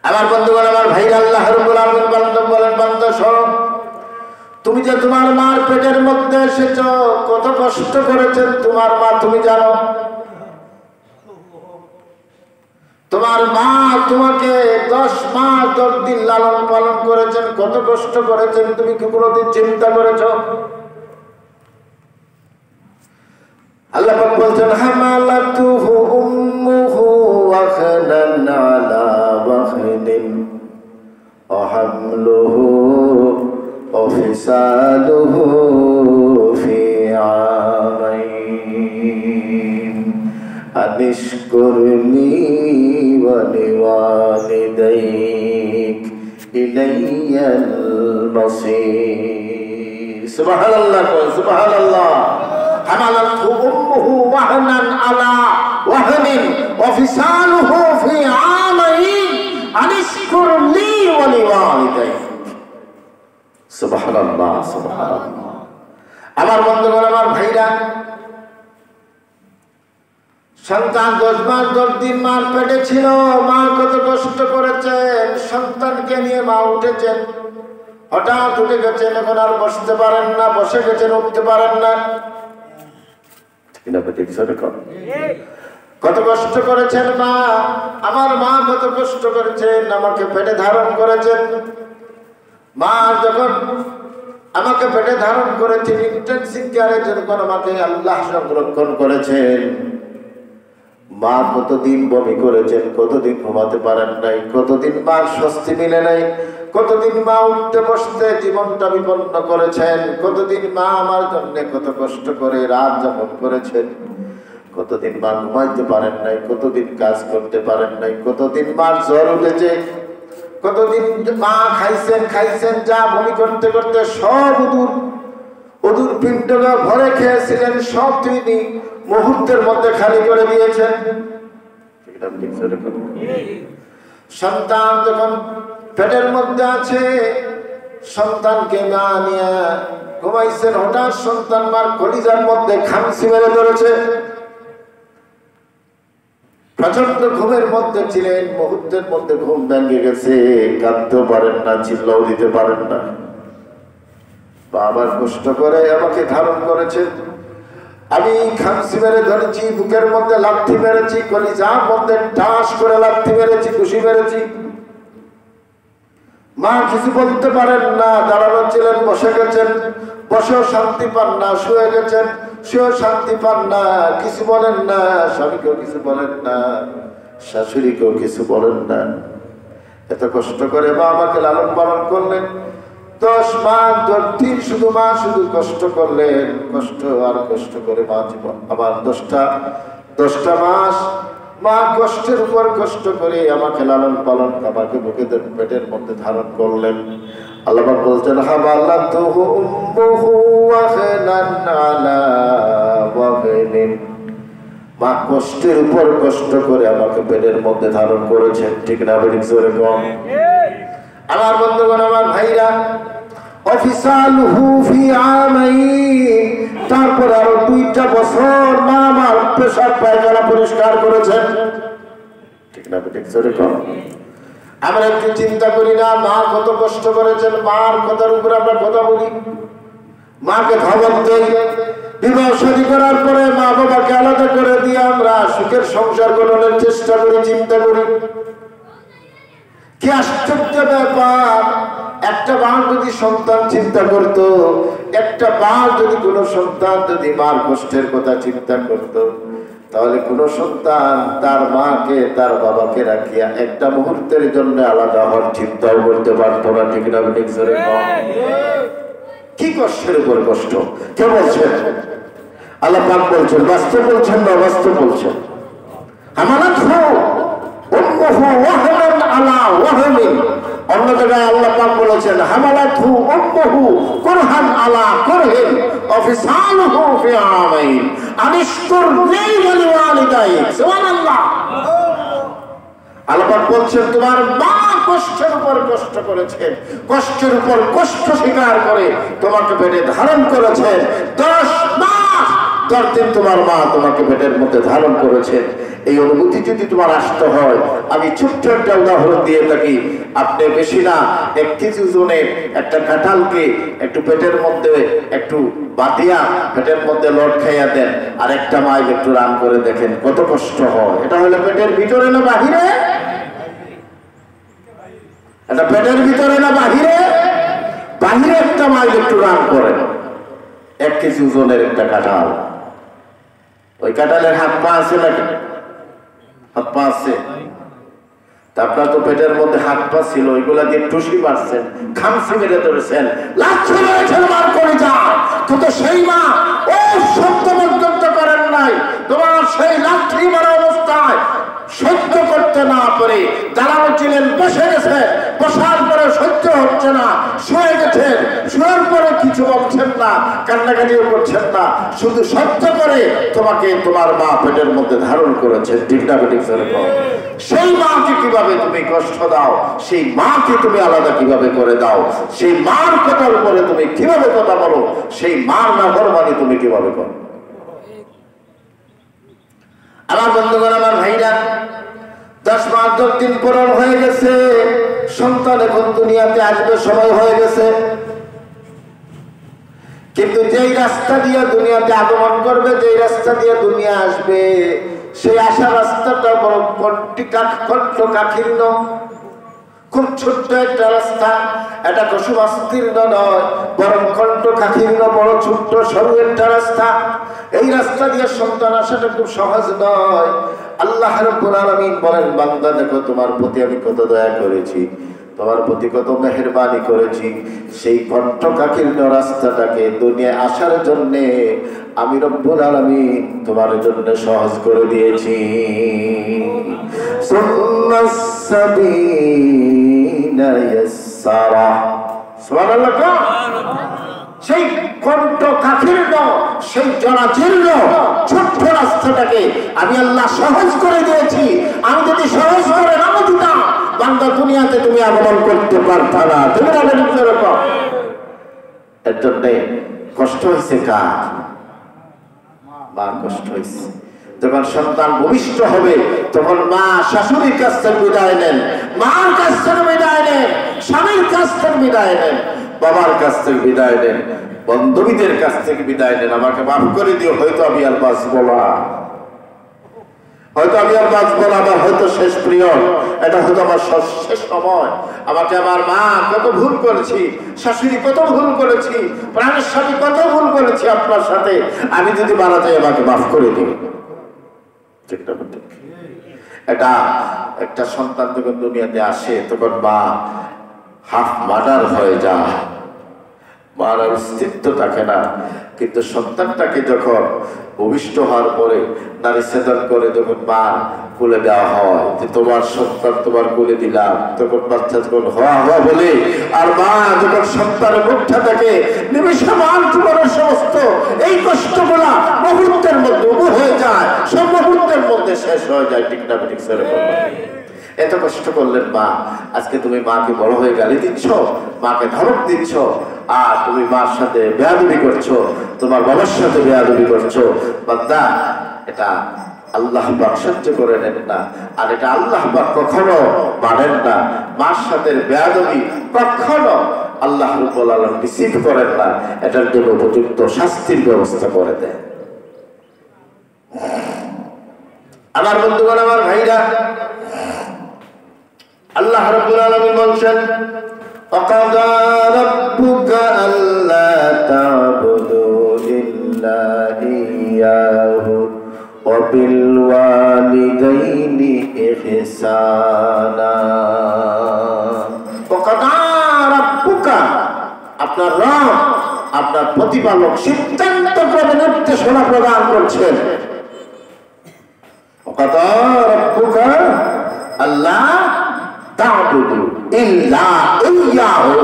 আমার বন্ধুগণ, আমার ভাইরা, আল্লাহ রাব্বুল আলামিন বলেন, বান্দা শোনো, তুমি যে তোমার মার পেটের মধ্যে এসেছ, কত কষ্ট করেছেন তোমার মা তুমি জানো। তোমার মা তোমাকে 10 মাস 10 দিন লালন পালন করেছেন, কত কষ্ট করেছেন তুমি কি কোনোদিন চিন্তা করেছো? আল্লাহ পাক বলছেন, হামালাতুহু উম্মুহু ওয়াহনান আলা ওয়াহনিন ওয়া হামলুহু ওয়া ফিসালুহু ফি আমাইন আনিশকুরনি ওয়া লিওয়ালিদাইক ইলাইয়াল মাসীর। সুবহানাল্লাহ, সুবহানাল্লাহ। হামালাতহু উম্মুহু ওয়াহনান আলা ওয়াহনিন ওয়া ফিসালুহু ফি আমাইন আনিশকুর লি ওয়া লিওয়ালিদাইক। সুবহানাল্লাহ, সুবহানাল্লাহ। আমার বন্ধুগণ, আমার ভাইরা, সন্তান 10 মাস 10 দিন মার পেটে ছিল। মা কত কষ্ট করেছেন, সন্তানকে নিয়ে মা উঠেছেন, হঠাৎ উঠে গেছেন, এখন আর বসতে পারেন না, বসে গেছেন, উঠতে পারেন না। কত কষ্ট করেছেন মা, আমার মা কত কষ্ট করেছেন, আমাকে পেটে ধারণ করেছেন। মা যখন আমাকে পেটে ধারণ করেছেন, ইন্টেনসিভ কেয়ারে যখন আমাকে আল্লাহ সংরক্ষণ করেছেন, মা কতদিন বমি করেছেন, কতদিন ঘুমাতে পারেন নাই, কতদিন মার স্বস্তি মিলে নাই, কতদিন মা উঠতে বসতে জীবনটা বিপন্ন করেছেন, কতদিন মা আমার জন্য কত কষ্ট করে রাত যাপন করেছেন, কতদিন মা ঘুমাইতে পারেন নাই, কতদিন কাজ করতে পারেন নাই, কতদিন মার জ্বর উঠেছে, কতদিন মা খাইছেন যা বমি করতে করতে সব ওদুর পিণ্ডটা ভরে খেয়েছিলেন, সব তিনি মুহূর্তের মধ্যে খালি করে দিয়েছেন। সন্তান যখন পেটের মধ্যে আছে, সন্তানকে মা নিয়ে ঘুমাইছেন, হঠাৎ সন্তান মার কলিজার মধ্যে খামচি মেরে ধরেছে। প্রচন্ড ঘুমের মধ্যে ছিলেন, মুহূর্তের মধ্যে ঘুম ভেঙে গেছে, কাঁদতেও পারেন না, চিল্লাও দিতে পারেন না। বাবার কষ্ট করে আমাকে ধারণ করেছে, আমি খামচি মেরে ধরেছি, বুকের মধ্যে লাথি মেরেছি, কলিজার মধ্যে ঠাস করে লাথি মেরেছি, ঘুষি মেরেছি। মা কিছু বলতে পারেন না, দাঁড়ানো ছিলেন, বসে গেছেন, বসেও শান্তি পান না, শুয়ে গেছেন, শুয়েও শান্তি পান না, কিছু বলেন না, স্বামীকেও কিছু বলেন না, শাশুড়িকেও কিছু বলেন না। এত কষ্ট করে মা আমাকে লালন পালন করলেন। 10 মাস 10 দিন শুধু মা শুধু কষ্ট করলেন, কষ্ট আর কষ্ট করে মা জীবন আমার 10টা মাস মা কষ্টের উপর কষ্ট করে আমাকে লালন পালন, আমাকে বুকের পেটের মধ্যে ধারণ করলেন। আল্লাহ পাক বলছেন, হামালাতুহু উম্মুহু ওয়াহনান আলা ওয়াহনিন। মা কষ্টের উপর কষ্ট করে আমাকে পেটের মধ্যে ধারণ করেছেন, ঠিক না? বেরিক জোরে কম। আমার বন্ধুগণ, আমার ভাইরা, অফিসালহু ফি আমাইন, তারপর আরো 2টা বছর মা আমার পেশাব পায়খানা পরিষ্কার করেছেন, ঠিক না? বেরিক জোরে কম। আমরা একটু চিন্তা করি না মা কত কষ্ট করেছেন? মার কথার উপরে আমরা কথা বলি, মাকে খবর দেই, বিবাহ শাদী করার পরে মা বাবাকে আলাদা করে দিয়ে আমরা সুখের সংসার গঠনের চেষ্টা করি, চিন্তা করি। কি আশ্চর্য ব্যাপার! একটা মা যদি সন্তান চিন্তা করত, একটা মা যদি কোনো সন্তান যদি মার কষ্টের কথা চিন্তা করত, তাহলে কোন সন্তান তার মাকে তার বাবাকে রাখিয়া একটা মুহূর্তের জন্য আলাদা হওয়ার চিন্তাও করতে পারত না, ঠিক না? কি কষ্টের উপর কষ্ট! কে বলছেন? আল্লাহ পাক বলছেন, বাস্তব বলছেন না অবাস্তব বলছেন? হামালাতহু উম্মুহু ওয়াহনান আলা ওয়াহনিন। অন্য জায়গায় আল্লাহ পাক বলেছেন, হামালাতহু উম্মুহু কুরহান আলা কুরহিন ওয়া ফিসালুহু ফি আমাইন আনিশকুর লি ওয়া লিওয়ালিদাইক। সুবহানাল্লাহ। আল্লাহ পাক বলছেন, তোমার মা কষ্টের উপর কষ্ট করেছেন, কষ্টের উপর কষ্ট স্বীকার করে তোমাকে পেটে ধারণ করেছেন। 10 মাস 10 দিন তোমার মা তোমাকে পেটের মধ্যে ধারণ করেছেন। এই অনুভূতি যদি তোমার আসতে হয়, আমি ছোট্ট একটা উদাহরণ দিয়ে থাকি। আপনি বেশি না 1 কেজি ওজনের একটা কাঁঠালকে একটু পেটের মধ্যে একটু বাতিয়া পেটের মধ্যে লট খাইয়া দেন, আর 1 মাইল একটু রান করে দেখেন কত কষ্ট হয়। এটা হলো পেটের ভিতরে না বাহিরে? এটা পেটের ভিতরে না বাহিরে? বাহিরে 1 মাইল একটু রান করেন, 1 কেজি ওজনের একটা কাঁঠাল। ওই কাঁঠালের হাত পা আছে নাকি? হাত পা আছে। আপনার তো পেটের মধ্যে হাত পা ছিল, ওইগুলা দিয়ে টুসি মারছেন, খামচি মেরে ধরেছেন, লাথি মেরেছেন মার করে যায়, কিন্তু সেই মা ও শব্দ পর্যন্ত করেন নাই। তোমার সেই লাথি মারা অবস্থায় সহ্য করতে না পারে দাঁড়ানো ছিলেন, বসে গেছে, বসার পরে সহ্য হচ্ছে না, শুয়ে গেছেন, শুয়ের পরে কিছু বলছেন না, কান্নাকাটিও করছেন না, শুধু সহ্য করে তোমাকে তোমার মা পেটের মধ্যে ধারণ করেছেন, ঠিক না? সেই মাকে কিভাবে তুমি কষ্ট দাও, সেই মাকে তুমি আলাদা কিভাবে করে দাও, সেই মার কথার উপরে তুমি কিভাবে কথা বলো, সেই মার নাফরমানি তুমি কিভাবে করো? আমার বন্ধুগণ, আমার ভাইরা, 10 মাস 10 দিন পূরণ হয়ে গেছে, সন্তান এখন দুনিয়াতে আসবে, সময় হয়ে গেছে। কিন্তু যেই রাস্তা দিয়ে দুনিয়াতে আগমন করবে, যেই রাস্তা দিয়ে দুনিয়া আসবে, সেই আসার রাস্তাটা বড় কণ্ঠকাঠিন্য, খুব ছোট্ট একটা রাস্তা। এটা কুসুমাস্তীর্ণ নয়, বরং কণ্ঠকাঠিন্য, বড় ছোট্ট সরু একটা রাস্তা। এই রাস্তা দিয়ে সন্তান আসাটা খুব সহজ নয়। আল্লাহ রাব্বুল আলামিন বলেন, বান্দা দেখো, তোমার প্রতি আমি কত দয়া করেছি, তোমার প্রতি কত মেহেরবানি করেছি। সেই কণ্ঠকাঠিন্য রাস্তাটাকে দুনিয়া আসার জন্যে আমি রব্বুল আলামিন তোমার জন্য সহজ করে দিয়েছি। সুবহানাল্লাহ। সেই কণ্ঠকাঠিন্য, সেই জরাজীর্ণ ছোট্ট রাস্তাটাকে আমি আল্লাহ সহজ করে দিয়েছি। আমি যদি সহজ করে না দিতাম, বান্দা দুনিয়াতে তুমি আগমন করতে পারতা না। তুমি না বলি এরকম। এর জন্যে কষ্ট হয়েছে কার? মার কষ্ট হয়েছে। যখন সন্তান ভূমিষ্ঠ হবে, তখন মা শাশুড়ির কাছ থেকে বিদায় নেন, মার কাছ থেকে বিদায় নেন, স্বামীর কাছ থেকে বিদায় নেন, বাবার কাছ থেকে বিদায় নেন, বান্ধবীদের কাছ থেকে বিদায় নেন। আমাকে মাফ করে দিও, হয়তো আমি আর বাঁচবো না, হয়তো আমি আর বাঁচবো না, আমার হয়তো শেষ পিরিয়ড, এটা হয়তো আমার শেষ সময়। আমাকে আমার মা কত ভুল করেছি, শাশুড়ি কত ভুল করেছি, প্রাণের স্বামী কত ভুল করেছি আপনার সাথে। আমি যদি মারা যাই, আমাকে মাফ করে দিও। এটা একটা সন্তান যখন দুনিয়াতে আসে, তখন মা হাফ মার্ডার হয়ে যায়, মার অস্তিত্ব থাকে না। কিন্তু সন্তানটাকে যখন ভূমিষ্ঠ হওয়ার পরে নারী সেদন করে যখন মা কোলে দেওয়া হয়, যে তোমার সন্তান তোমার কোলে দিলাম, তখন বাচ্চা যখন হওয়া হওয়া বলে, আর মা যখন সন্তানের মুখটা থাকে, নিমিষমান জীবনের সমস্ত এই কষ্টগুলা মুহূর্তের মধ্যে হয়ে যায়, সব মুহূর্তের মধ্যে শেষ হয়ে যায়। ঠিক না? ঠিক সেরকম। এত কষ্ট করলেন মা, আজকে তুমি মাকে বড় হয়ে গালি দিচ্ছ, মাকে ধমক দিচ্ছ, আর তুমি মার সাথে বেয়াদবি করছো, তোমার বাবার সাথে বেয়াদবি করছো। বান্দা, এটা আল্লাহ পাক সহ্য করে নেন না, আর এটা আল্লাহ পাক কখনো মানেন না। মার সাথে বেয়াদবি কখনো আল্লাহ রাব্বুল আলামিন রিসিভ করেন না। এটার জন্য উপযুক্ত শাস্তির ব্যবস্থা করে দেন। আমার বন্ধুগণ, আমার ভাইরা, আল্লাহ রাব্বুল আলামিন বলছেন, وَقَضَى رَبُّكَ أَلَّا تَعْبُدُوا إِلَّا إِيَّاهُ وَبِالْوَالِدَيْنِ إِحْسَانًا। وَقَضَى رَبُّكَ, আপনার রব, আপনার প্রতিপালক সিদ্ধান্ত করে নির্দেশনা প্রদান করছেন। وَقَضَى رَبُّكَ أَلَّا তা'বুদু ইল্লা ইয়্যাহু,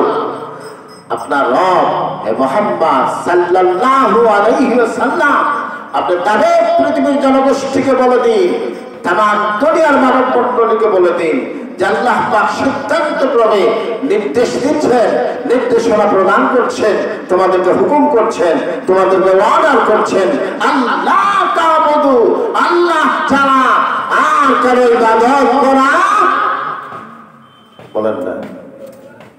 আপনার রব হে মুহাম্মদ সাল্লাল্লাহু আলাইহি ওয়াসাল্লাম, আপনি তাদের পৃথিবীর জনগোষ্ঠীকে বলে দিন, তামাম দুনিয়ার মানব মণ্ডলীকে বলে দিন যে আল্লাহ পাক সিদ্ধান্তক্রমে নির্দেশ দিচ্ছেন, নির্দেশনা প্রদান করছেন, তোমাদেরকে হুকুম করছেন, তোমাদেরকে অর্ডার করছেন, আল্লাহ তা'বুদু, আল্লাহ ছাড়া আর কারো ইবাদত করা, বলেন না,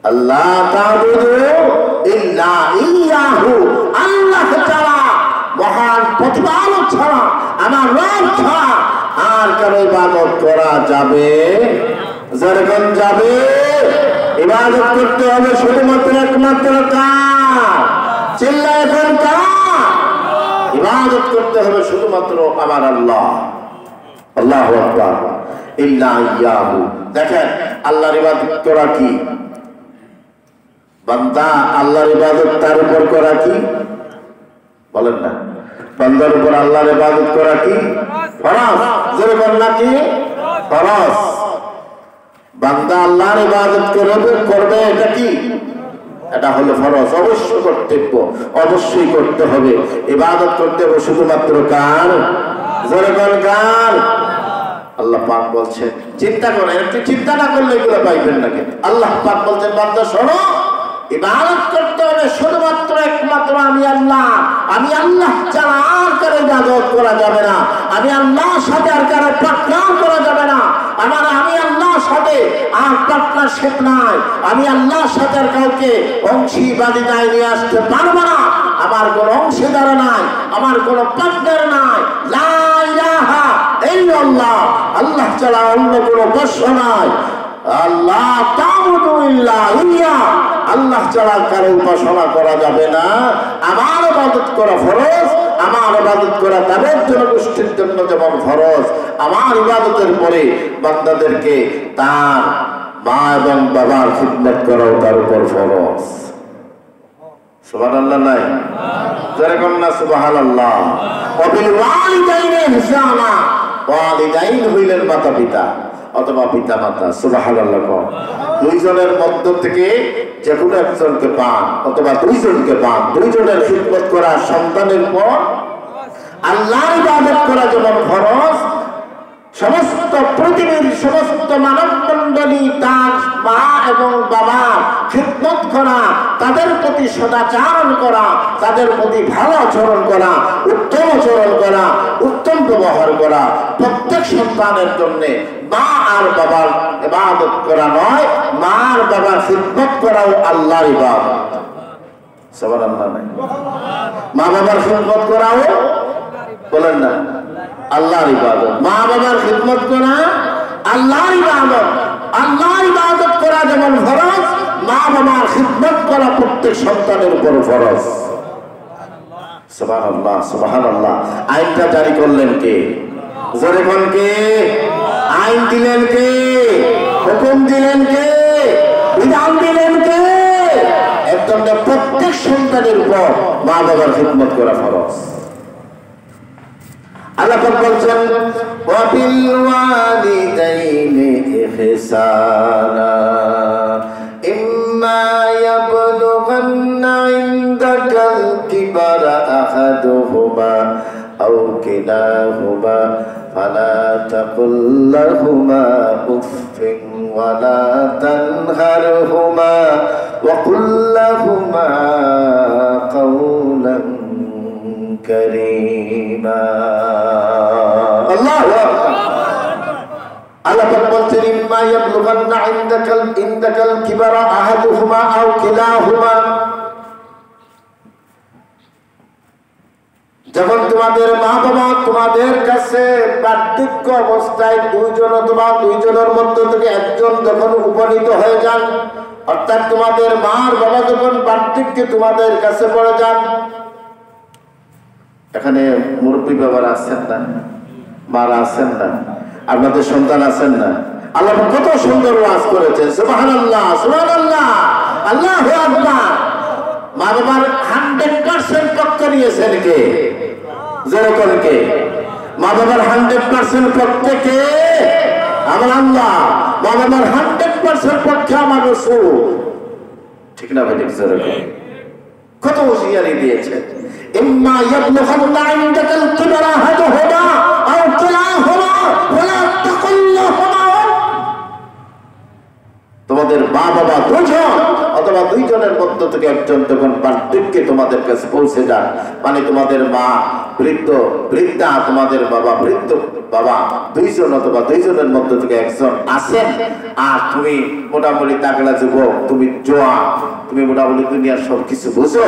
আল্লাহ তা'বুদু ইল্লা ইয়্যাহু, আল্লাহ ছাড়া, মহান প্রতিপালক ছাড়া, আমার রব ছাড়া আর কারো ইবাদত করা যাবে? যখন যাবে, ইবাদত করতে হবে শুধুমাত্র একমাত্র কার? চিল্লায় এখন কার? ইবাদত করতে হবে শুধুমাত্র আমার আল্লাহ। আল্লাহু আকবার। ইল্লা ইয়্যাহু, দেখেন আল্লাহর ইবাদত করা কি? বান্দা আল্লাহর ইবাদত তার উপর করা কি? বলেন না, বান্দার উপর আল্লাহর ইবাদত করা কি ফরজ? জোরে বলেন না, কি ফরজ? বান্দা আল্লাহর ইবাদত করবে, এটা কি? এটা হলো ফরজ, অবশ্য কর্তব্য, অবশ্যই করতে হবে। ইবাদত করতে হবে শুধুমাত্র কার? জোরে বলেন কার? আল্লাহ পাক বলছেন, চিন্তা করেন, একটু চিন্তা না করলে এগুলো পাইবেন না। কিন্তু আল্লাহ পাক বলছেন, বান্দা শোনো, ইবাদত করতে হবে শুধুমাত্র একমাত্র আমি আল্লাহ ছাড়া আর কারো ইবাদত করা যাবে না। আমি আল্লাহর সাথে আর কারো পার্টনার করা যাবে না। আমি আল্লাহর সাথে আর পার্টনারশিপ নাই। আমি আল্লাহর সাথে আর কাউকে অংশীদারিতায় নিয়ে আসতে পারবো না। আমার কোনো অংশীদার নাই, আমার কোনো পার্টনার নাই। লা ইলাহা ইল্লাল্লাহ, আল্লাহ ছাড়া অন্য কোনো বস্য নাই। আল্লাহ তা'বুদু ইল্লা ইয়া, আল্লাহ ছাড়া কারো উপাসনা করা যাবে না। আমার ইবাদত করা ফরজ, আমার ইবাদত করা তাদের জনগোষ্ঠীর জন্য যেমন ফরজ, আমার ইবাদতের পরে বান্দাদেরকে তার মা এবং বাবার খিদমত করাও তার উপর ফরজ। সুবহানাল্লাহ নাই? যারা কন্যা সুবহানাল্লাহ। ওয়া বিল ওয়ালিদাইনি ইহসানা, ওয়ালিদাইন হইলেন মাতা পিতা অথবা পিতা মাতা। সুবহানাল্লাহ। দুইজনের মধ্য থেকে যে কোনো একজনকে পান অথবা দুইজনকে পান, দুইজনের খিদমত করা সন্তানের পর আল্লাহর ইবাদত করা যেমন ফরজ, সমস্ত পৃথিবীর সমস্ত মানব মণ্ডলী তার মা এবং বাবার খিদমত করা, তাদের প্রতি সদাচরণ করা, তাদের প্রতি ভালো আচরণ করা, উত্তম আচরণ করা, উত্তম ব্যবহার করা প্রত্যেক সন্তানের জন্য মা আর বাবার ইবাদত করা নয়, মা আর বাবার খিদমত করাও আল্লাহর ইবাদত। সুবহানাল্লাহ। মা বাবার খিদমত করাও বলেন না আল্লাহর ইবাদত। মা বাবার খিদমত করা আল্লাহর ইবাদত। আল্লাহর ইবাদত করা যেমন ফরজ, মা বাবার খিদমত করা প্রত্যেক সন্তানের উপর ফরজ। সুবহানাল্লাহ সুবহানাল্লাহ। আইনটা জারি করলেন কে? জোরে কোন কে? আইন দিলেন কে? হুকুম দিলেন কে? বিধান দিলেন কে? একদম প্রত্যেক সন্তানের উপর মা বাবার খিদমত করা ফরজ। আল্লাহ পাক বলছেন ওয়া বিল ওয়ালিদাইনি ইহসানা ইম্মা ইয়াবলুগান্না ইনদাকাল কিবারা আহাদুহুমা আও কিলাহুমা ফালা তাকুল লাহুমা উফফিন ওয়ালা তানহারহুমা ওয়া কুল লাহুমা কাওলান কারীমা। আল্লাহু আকবার। আল্লাহ পাক বলছেন ইম্মা ইয়াবলুগান্না ইনদাকাল কিবারা আহাদুহুমা আও কিলাহুমা, যখন তোমাদের মা বাবা তোমাদের কাছে বার্ধক্য অবস্থায় দুইজন অথবা দুইজনের মধ্য থেকে একজন যখন উপনীত হয়ে যান, অর্থাৎ তোমাদের মার বাবা যখন বার্ধক্যে তোমাদের কাছে পড়ে যান। এখানে মুরব্বী বাবার আছেন না, মারা আছেন না, আপনাদের সন্তান আছেন না? আল্লাহ কত সুন্দর ওয়াজ করেছেন। সুবহানাল্লাহ সুবহানাল্লাহ, আল্লাহু আকবার। মা বাবার 100% পক্ষ নিয়েছেন কে? যেরকম কে? মা বাবার 100% পক্ষে কে? আমার আল্লাহ। মা বাবার 100% পক্ষে আমার রাসূল। ঠিক না ভাই? যেরকম কত হুঁশিয়ারি দিয়েছে। ইম্মা ইয়াবলুগান্না ইনদাকাল কিবারা আহাদুহুমা আও কিলাহুমা ফালা তাকুল লাহুমা, তোমাদের মা বাবা দুজন অথবা দুইজনের মধ্য থেকে একজন যখন বার্ধক্যে তোমাদের কাছে পৌঁছে যান, মানে তোমাদের মা বৃদ্ধ বৃদ্ধা, তোমাদের বাবা বৃদ্ধ বাবা, দুইজন অথবা দুইজনের মধ্য থেকে একজন আছেন, আর তুমি মোটামুটি তাগড়া যুবক, তুমি জোয়ান, তুমি মোটামুটি দুনিয়ার সবকিছু বুঝো,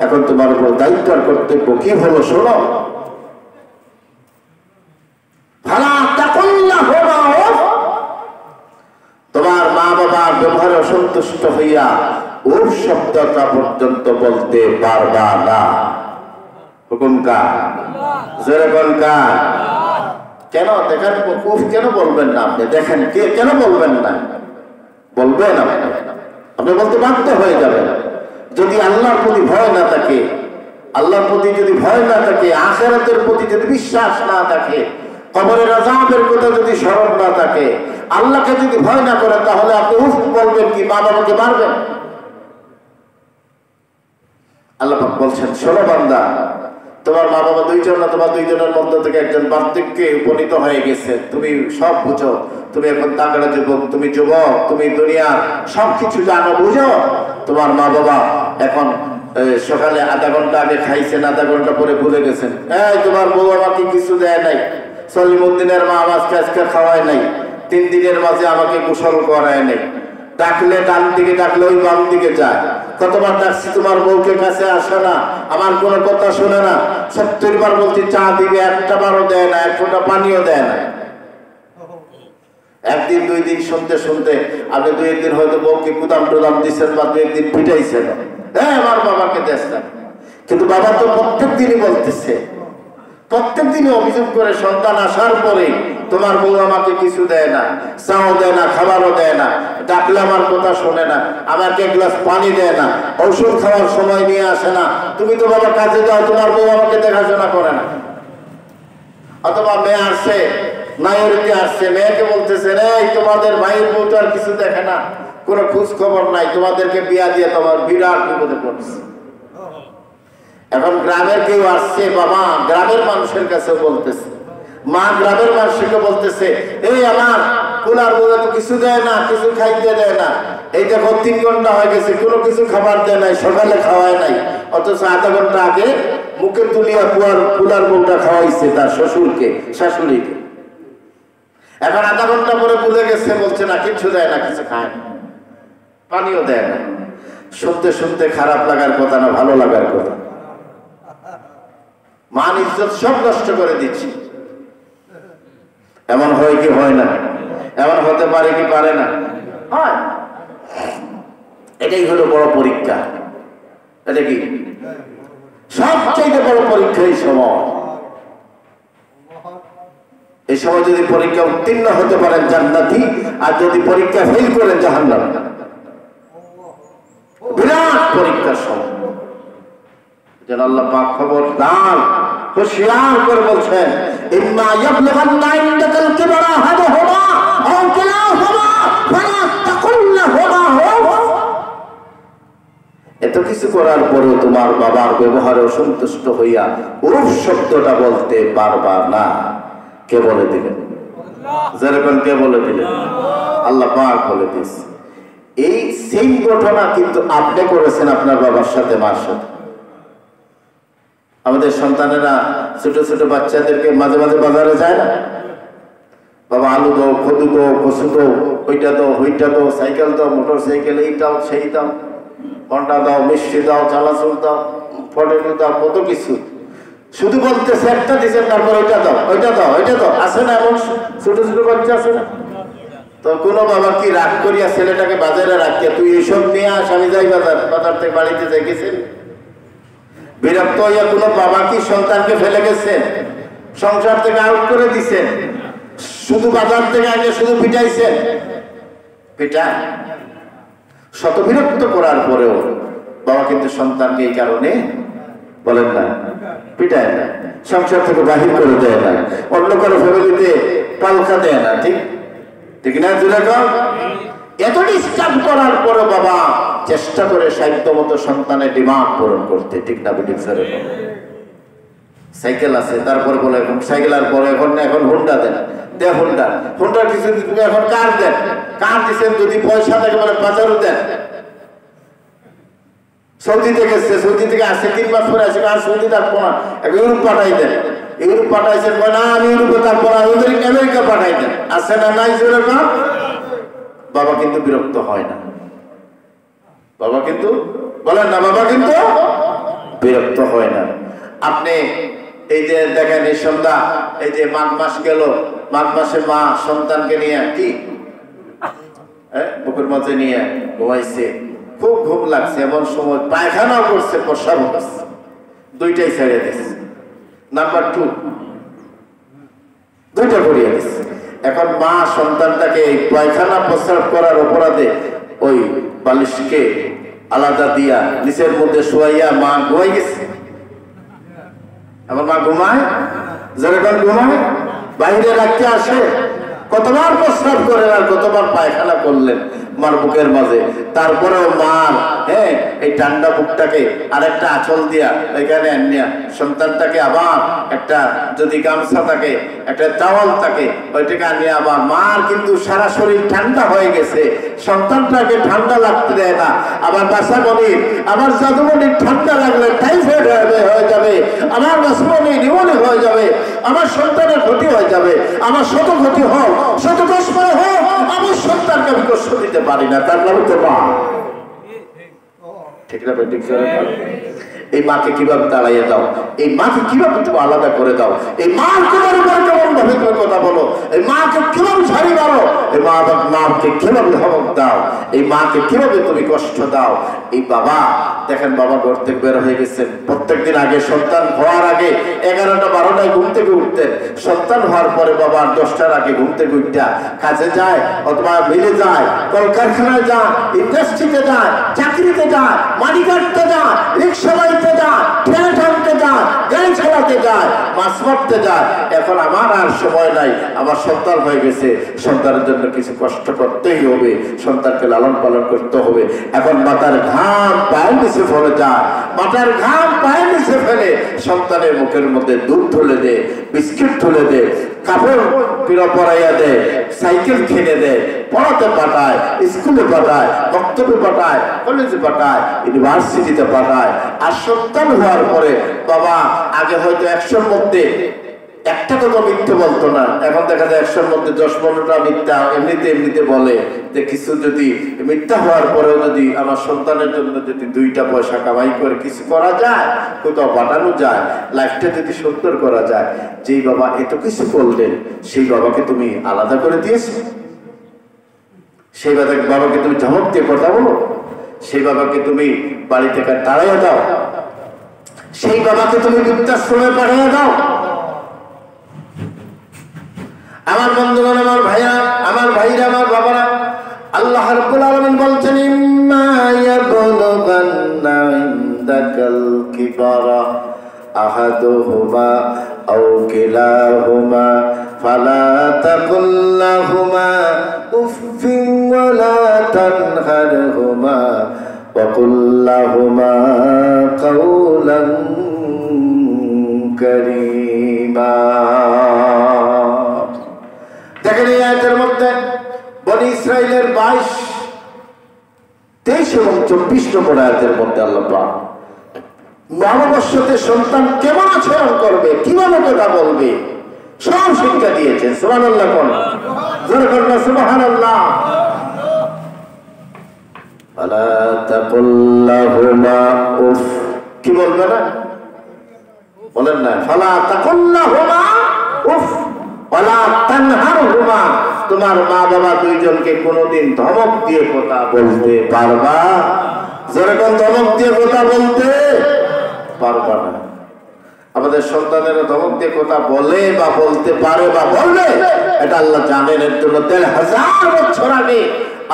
এখন তোমার উপর দায়িত্ব আর কর্তব্য কি হলো শোনো। ফালা তাকুল লাহুমা, তোমার মা বাবার ব্যবহারে অসন্তুষ্ট হইয়া ওর শব্দটা পর্যন্ত বলতে পারবা না। হুকুম কার? যেরকম কার? কেন দেখেন উফ কেন বলবেন না আপনি? দেখেন কে কেন বলবেন না? বলবেন আপনি বলতে বাধ্য হয়ে যাবেন। যদি আল্লাহর প্রতি ভয় না থাকে, আল্লাহর প্রতি যদি ভয় না থাকে, আখিরাতের প্রতি যদি বিশ্বাস না থাকে, কবরের আযাবের কথা যদি স্মরণ না থাকে, আল্লাহকে যদি ভয় না করেন, তাহলে আপনি উফ বলবেন কি? মা বাবাকে মারবেন? আল্লাহ পাক বলছেন শোনো বান্দা, তোমার মা বাবা দুইজন না, তোমার দুইজনের মধ্য থেকে একজন বার্ধক্যে উপনীত হয়ে গেছে, তুমি সব বুঝো, তুমি এখন তাগড়া যুবক, তুমি যুবক, তুমি দুনিয়ার সবকিছু জানো বুঝো, তোমার মা বাবা এখন সকালে আধা ঘন্টা আগে খাইছেন, আধা ঘন্টা পরে ভুলে গেছেন। এই তোমার বউ আমাকে কিছু দেয় নাই, সলিমুদ্দিনের মা আমাকে আজকে খাওয়ায় নাই, 3 দিনের মাঝে আমাকে গোসল করায় নাই, ডাকলে ডান দিকে ডাকলে ওই বাম দিকে যায়, কতবার ডাকছি তোমার বউকে কাছে আসে না, আমার কোনো কথা শোনে না, 70 বার বলছি চা দিবে, একটা বারও দেয় না, এক ফোঁটা পানিও দেয় না। একদিন 2 দিন শুনতে শুনতে আপনি 2-1 দিন হয়তো বউকে কুদাম টুদাম দিচ্ছেন বা 2-1 দিন পিটাইছেন, হ্যাঁ আমার বাবাকে দেশ না। কিন্তু বাবা তো প্রত্যেক দিনই বলতেছে, প্রত্যেক দিনই অভিযোগ করে সন্তান আসার পরে তোমার বউ আমাকে কিছু দেয় না, চাও দেয় না, খাবারও দেয় না, ডাকলে আমার কথা শোনে না, আমাকে এক গ্লাস পানি দেয় না, ঔষধ খাওয়ার সময় নিয়ে আসে না, তুমি তো বাবা কাজে যাও, তোমার বউ আমাকে দেখাশোনা করে না। অথবা মেয়ে আসছে, নায়রিতে আসছে, মেয়েকে বলতেছে এই তোমাদের ভাইয়ের বউ তো আর কিছু দেখে না, কোনো খোঁজ খবর নাই, তোমাদেরকে বিয়া দিয়ে তোমার বিরাট বিপদে পড়ছে। এখন গ্রামের কেউ আসছে, বাবা গ্রামের মানুষের কাছে বলতেছে, মা গ্রামের মানুষকে বলতেছে এই আমার কুলার বউ তো কিছু দেয় না, কিছু খাইতে দেয় না, এই দেখো 3 ঘন্টা হয়ে গেছে কোনো কিছু খাবার দেয় নাই, সকালে খাওয়ায় নাই, অথচ আধা ঘন্টা আগে মুখে তুলিয়া কুলার বউটা খাওয়াইছে তার শ্বশুরকে শাশুড়িকে। এখন আধা ঘন্টা পরে বুঝে গেছে, বলছে না কিছু দেয় না, কিছু খায় না, পানিও দেয় না। শুনতে শুনতে খারাপ লাগার কথা না ভালো লাগার কথা? মান ইজ্জত সব নষ্ট করে দিচ্ছি। এমন হয় কি হয় না? এমন হতে পারে কি পারে না? হয়। এটাই হলো বড় পরীক্ষা। এটা কি সবচেয়ে বড় পরীক্ষা? এই সময়, এই সময় যদি পরীক্ষা উত্তীর্ণ হতে পারেন জান্নাতি, আর যদি পরীক্ষা ফেল করেন জাহান্নামী। বিরাট পরীক্ষার সময়। যেন আল্লাহ পাক খবরদার হুঁশিয়ার করে বলছেন, ইম্মা ইয়াবলুগান্না ইনদাকাল কিবরা আহাদুহুমা আও কিলাহুমা ফালা তাকুল লাহুমা উফ। এত কিছু করার পরেও তোমার বাবার ব্যবহারে অসন্তুষ্ট হইয়া উফ শব্দটা বলতে পারবা না। কে বলে দিলেন? যেরকম কে বলে দিলেন? আল্লাহ পাক বলে দিয়েছে। এই সেম ঘটনা কিন্তু আপনি করেছেন আপনার বাবার সাথে, মার সাথে। আমাদের সন্তানেরা ছোট ছোট বাচ্চাদেরকে মাঝে মাঝে বাজারে যায় না, বাবা আলু দাও, কদু দাও, কচু দাও, ওইটা দাও, ওইটা দাও, সাইকেল দাও, মোটর সাইকেল, এই দাও, সেই দাও, ঘন্টা দাও, মিষ্টি দাও, চানাচুর দাও, ফটেল দাও, কত কিছু। শুধু বলতেছে একটা দিচ্ছেন, তারপর ওইটা দাও, ওইটা দাও, ওইটা দাও। আছে না এমন ছোট ছোট বাচ্চা? আছে না? তো কোনো বাবা কি রাগ করিয়া ছেলেটাকে বাজারে রাখিয়া তুই এইসব নিয়ে আস, আমি যাই বাজার থেকে বাড়িতে যাই গেছেন? বিরক্ত হইয়া কোনো বাবা কি সন্তানকে ফেলে গেছেন? সংসার থেকে আউট করে দিছেন? শুধু বাজার থেকে আগে শুধু পিটাইছেন? পিটা শত বিরক্ত করার পরেও বাবা কিন্তু সন্তানকে এই কারণে বলেন না পিটায় না, সংসার থেকে বাহির করে দেয় না, অন্য কারো ফ্যামিলিতে পালকা দেয় না। ঠিক ঠিক না? এত ডিস্টার্ব করার পরে বাবা চেষ্টা করে সাহিত্য মতো সন্তানের ডিমান্ড পূরণ করতে। ঠিক না? সাইকেল আছে, তারপর বলে এখন সাইকেল, আর পরে এখন হুন্ডা দেন, দে হুন্ডা, হুন্ডার কিছু তুমি এখন কার দেন, কার দিচ্ছেন যদি পয়সা থাকে বলে বাজারও দেন। সৌদি থেকে এসছে, সৌদি থেকে আসছে 3 মাস পরে আসে, আর সৌদি থাকবো না, ইউরোপ পাঠাই দেন। ইউরোপ পাঠাইছেন বলে না আমি ইউরোপে থাকবো না, আমেরিকা পাঠাই দেন। আসছে না? নাই জোরে না? বাবা কিন্তু বিরক্ত হয় না, বাবা কিন্তু বলেন না, বাবা কিন্তু বিরক্ত হয় না। আপনি এই যে দেখেন এই সন্ধ্যা, এই যে মাঘ মাস গেল, মাঘ মাসে মা সন্তানকে নিয়ে কি বুকের মাঝে নিয়ে ঘুমাইছে, খুব ঘুম লাগছে, এমন সময় পায়খানাও করছে, প্রস্রাব করছে, দুইটাই ছেড়ে দিচ্ছে। নাম্বার 2 দুইটা করিয়ে দিচ্ছে। এখন মা সন্তানটাকে এই পায়খানা প্রস্রাব করার অপরাধে ওই বালিশকে আলাদা দিয়া নিচের মধ্যে শোয়াইয়া মা ঘুমাই গেছে। আমার মা ঘুমায়, যেরকম ঘুমায়, বাইরে রাখতে আসে, কতবার প্রস্রাব করেন আর কতবার পায়খানা করলেন মার বুকের মাঝে, তারপরেও মার এই ঠান্ডা বুকটাকে আরেকটা আঁচল দিয়া এখানে আনিয়া সন্তানটাকে আবার একটা যদি গামছা থাকে একটা টাওয়াল থাকে ওইটাকে আনিয়া আবার মার কিন্তু সারা শরীর ঠান্ডা হয়ে গেছে, সন্তানটাকে ঠান্ডা লাগতে দেয় না। আবার বাসামণির আমার জাদুমণির ঠান্ডা লাগলে টাইফয়েড হয়ে যাবে, আমার বাসামণি নিউমোনিয়া হয়ে যাবে, আমার সন্তানের ক্ষতি হয়ে যাবে, আমার শত ক্ষতি হোক শত দোষ করে হোক আমার সন্তানকে আমি কষ্ট দিতে পারি না, তার নাম তো মা। ঠিক না? এই মাকে কিভাবে তাড়াইয়ে দাও, এই মাকে কিভাবে তুমি আলাদা করে দাও, এই মার তোমার উপরে কেমন ভাবে তুমি কথা বলো, এই মাকে কিভাবে ছাড়ি মারো, এই মাকে কিভাবে ধমক দাও, এই মাকে কিভাবে তুমি কষ্ট দাও। এই বাবা দেখেন বাবা ঘর থেকে বের হয়ে গেছেন, প্রত্যেকদিন আগে সন্তান হওয়ার আগে 11টা 12টায় ঘুম থেকে উঠতেন, সন্তান হওয়ার পরে বাবা 10টার আগে ঘুম থেকে উঠা কাজে যায় অথবা মিলে যায়, কলকারখানায় যায়, ইন্ডাস্ট্রিতে যায়, চাকরিতে যায়, মাটি কাটতে যায়, রিক্সা বাইতে যায়, ট্রেন টানতে যায়, গাড়ি চালাতে যায়, মাছ মারতে যায়। এখন আমার আর সময় নাই, আমার সন্তান হয়ে গেছে, সন্তানের জন্য কিছু কষ্ট করতেই হবে, সন্তানকে লালন পালন করতে হবে। এখন মাথার ঘাম পায়ের নিচে ফেলে যায়, মাথার ঘাম পায়ের নিচে ফেলে সন্তানের মুখের মধ্যে দুধ ঢেলে দে, বিস্কিট ঢেলে দে, কাপড় পরাইয়া দেয়, সাইকেল কিনে দেয়, পড়াতে পাঠায়, স্কুলে পাঠায়, বক্তব্যে পাঠায়, কলেজে পাঠায়, ইউনিভার্সিটিতে পাঠায়। আর সন্তান হওয়ার পরে বাবা আগে হয়তো 100-র মধ্যে একটা কথা মিথ্যে বলতো না, এখন দেখা যায় 100-র মধ্যে 10-15টা মিথ্যা এমনিতে বলে। যে কিছু যদি মিথ্যা হওয়ার পরেও যদি আমার সন্তানের জন্য যদি 2টা পয়সা কামাই করে কিছু করা যায়, কোথাও পাঠানো যায়, লাইফটা যদি সুন্দর করা যায়, যেই বাবা এত কিছু করলেন সেই বাবাকে তুমি আলাদা করে দিয়েছো, সেই বাবাকে তুমি ধমক দিয়ে কথা বলো, সেই বাবাকে তুমি বাড়ি থেকে তাড়াইয়া দাও, সেই বাবাকে তুমি বৃদ্ধাশ্রমে পাঠিয়ে দাও। আমার বন্ধুগণ, আমার ভাইরা, আমার বাবারা, আল্লাহ রাব্বুল আলামিন বলছেন ইম্মা ইয়াবলুগান্না ইনদাকাল কিবারা আহাদুহুমা আও কিলাহুমা ফালা তাকুল লাহুমা উফফিন ওয়ালা তানহারহুমা ওয়া কুল লাহুমা কাওলান কারীমা। দেখেন এই আয়াতের মধ্যে বনি ইসরাইলের 22, 23 এবং 24 নম্বর আয়াতের মধ্যে আল্লাহ পাক মা-বাবার সাথে সন্তান কেমন আচরণ করবে, কিভাবে কথা বলবে সব শিক্ষা দিয়েছেন। সুবহানাল্লাহ কোন জোরে করবেন সুবহানাল্লাহ। আলা তাকুল লাহুমা উফ, কি বলবে না বলেন না, ফালা তাকুল লাহুমা উফ ওয়ালা তানহারহুমা, তোমার মা বাবা দুইজনকে কোনোদিন ধমক দিয়ে কথা বলতে পারবা? যেরকম ধমক দিয়ে কথা বলতে পারবা না। আমাদের সন্তানেরা ধমক দিয়ে কথা বলে বা বলতে পারে বা বলবে, এটা আল্লাহ জানেন। এর জন্য 1500 বছর আগে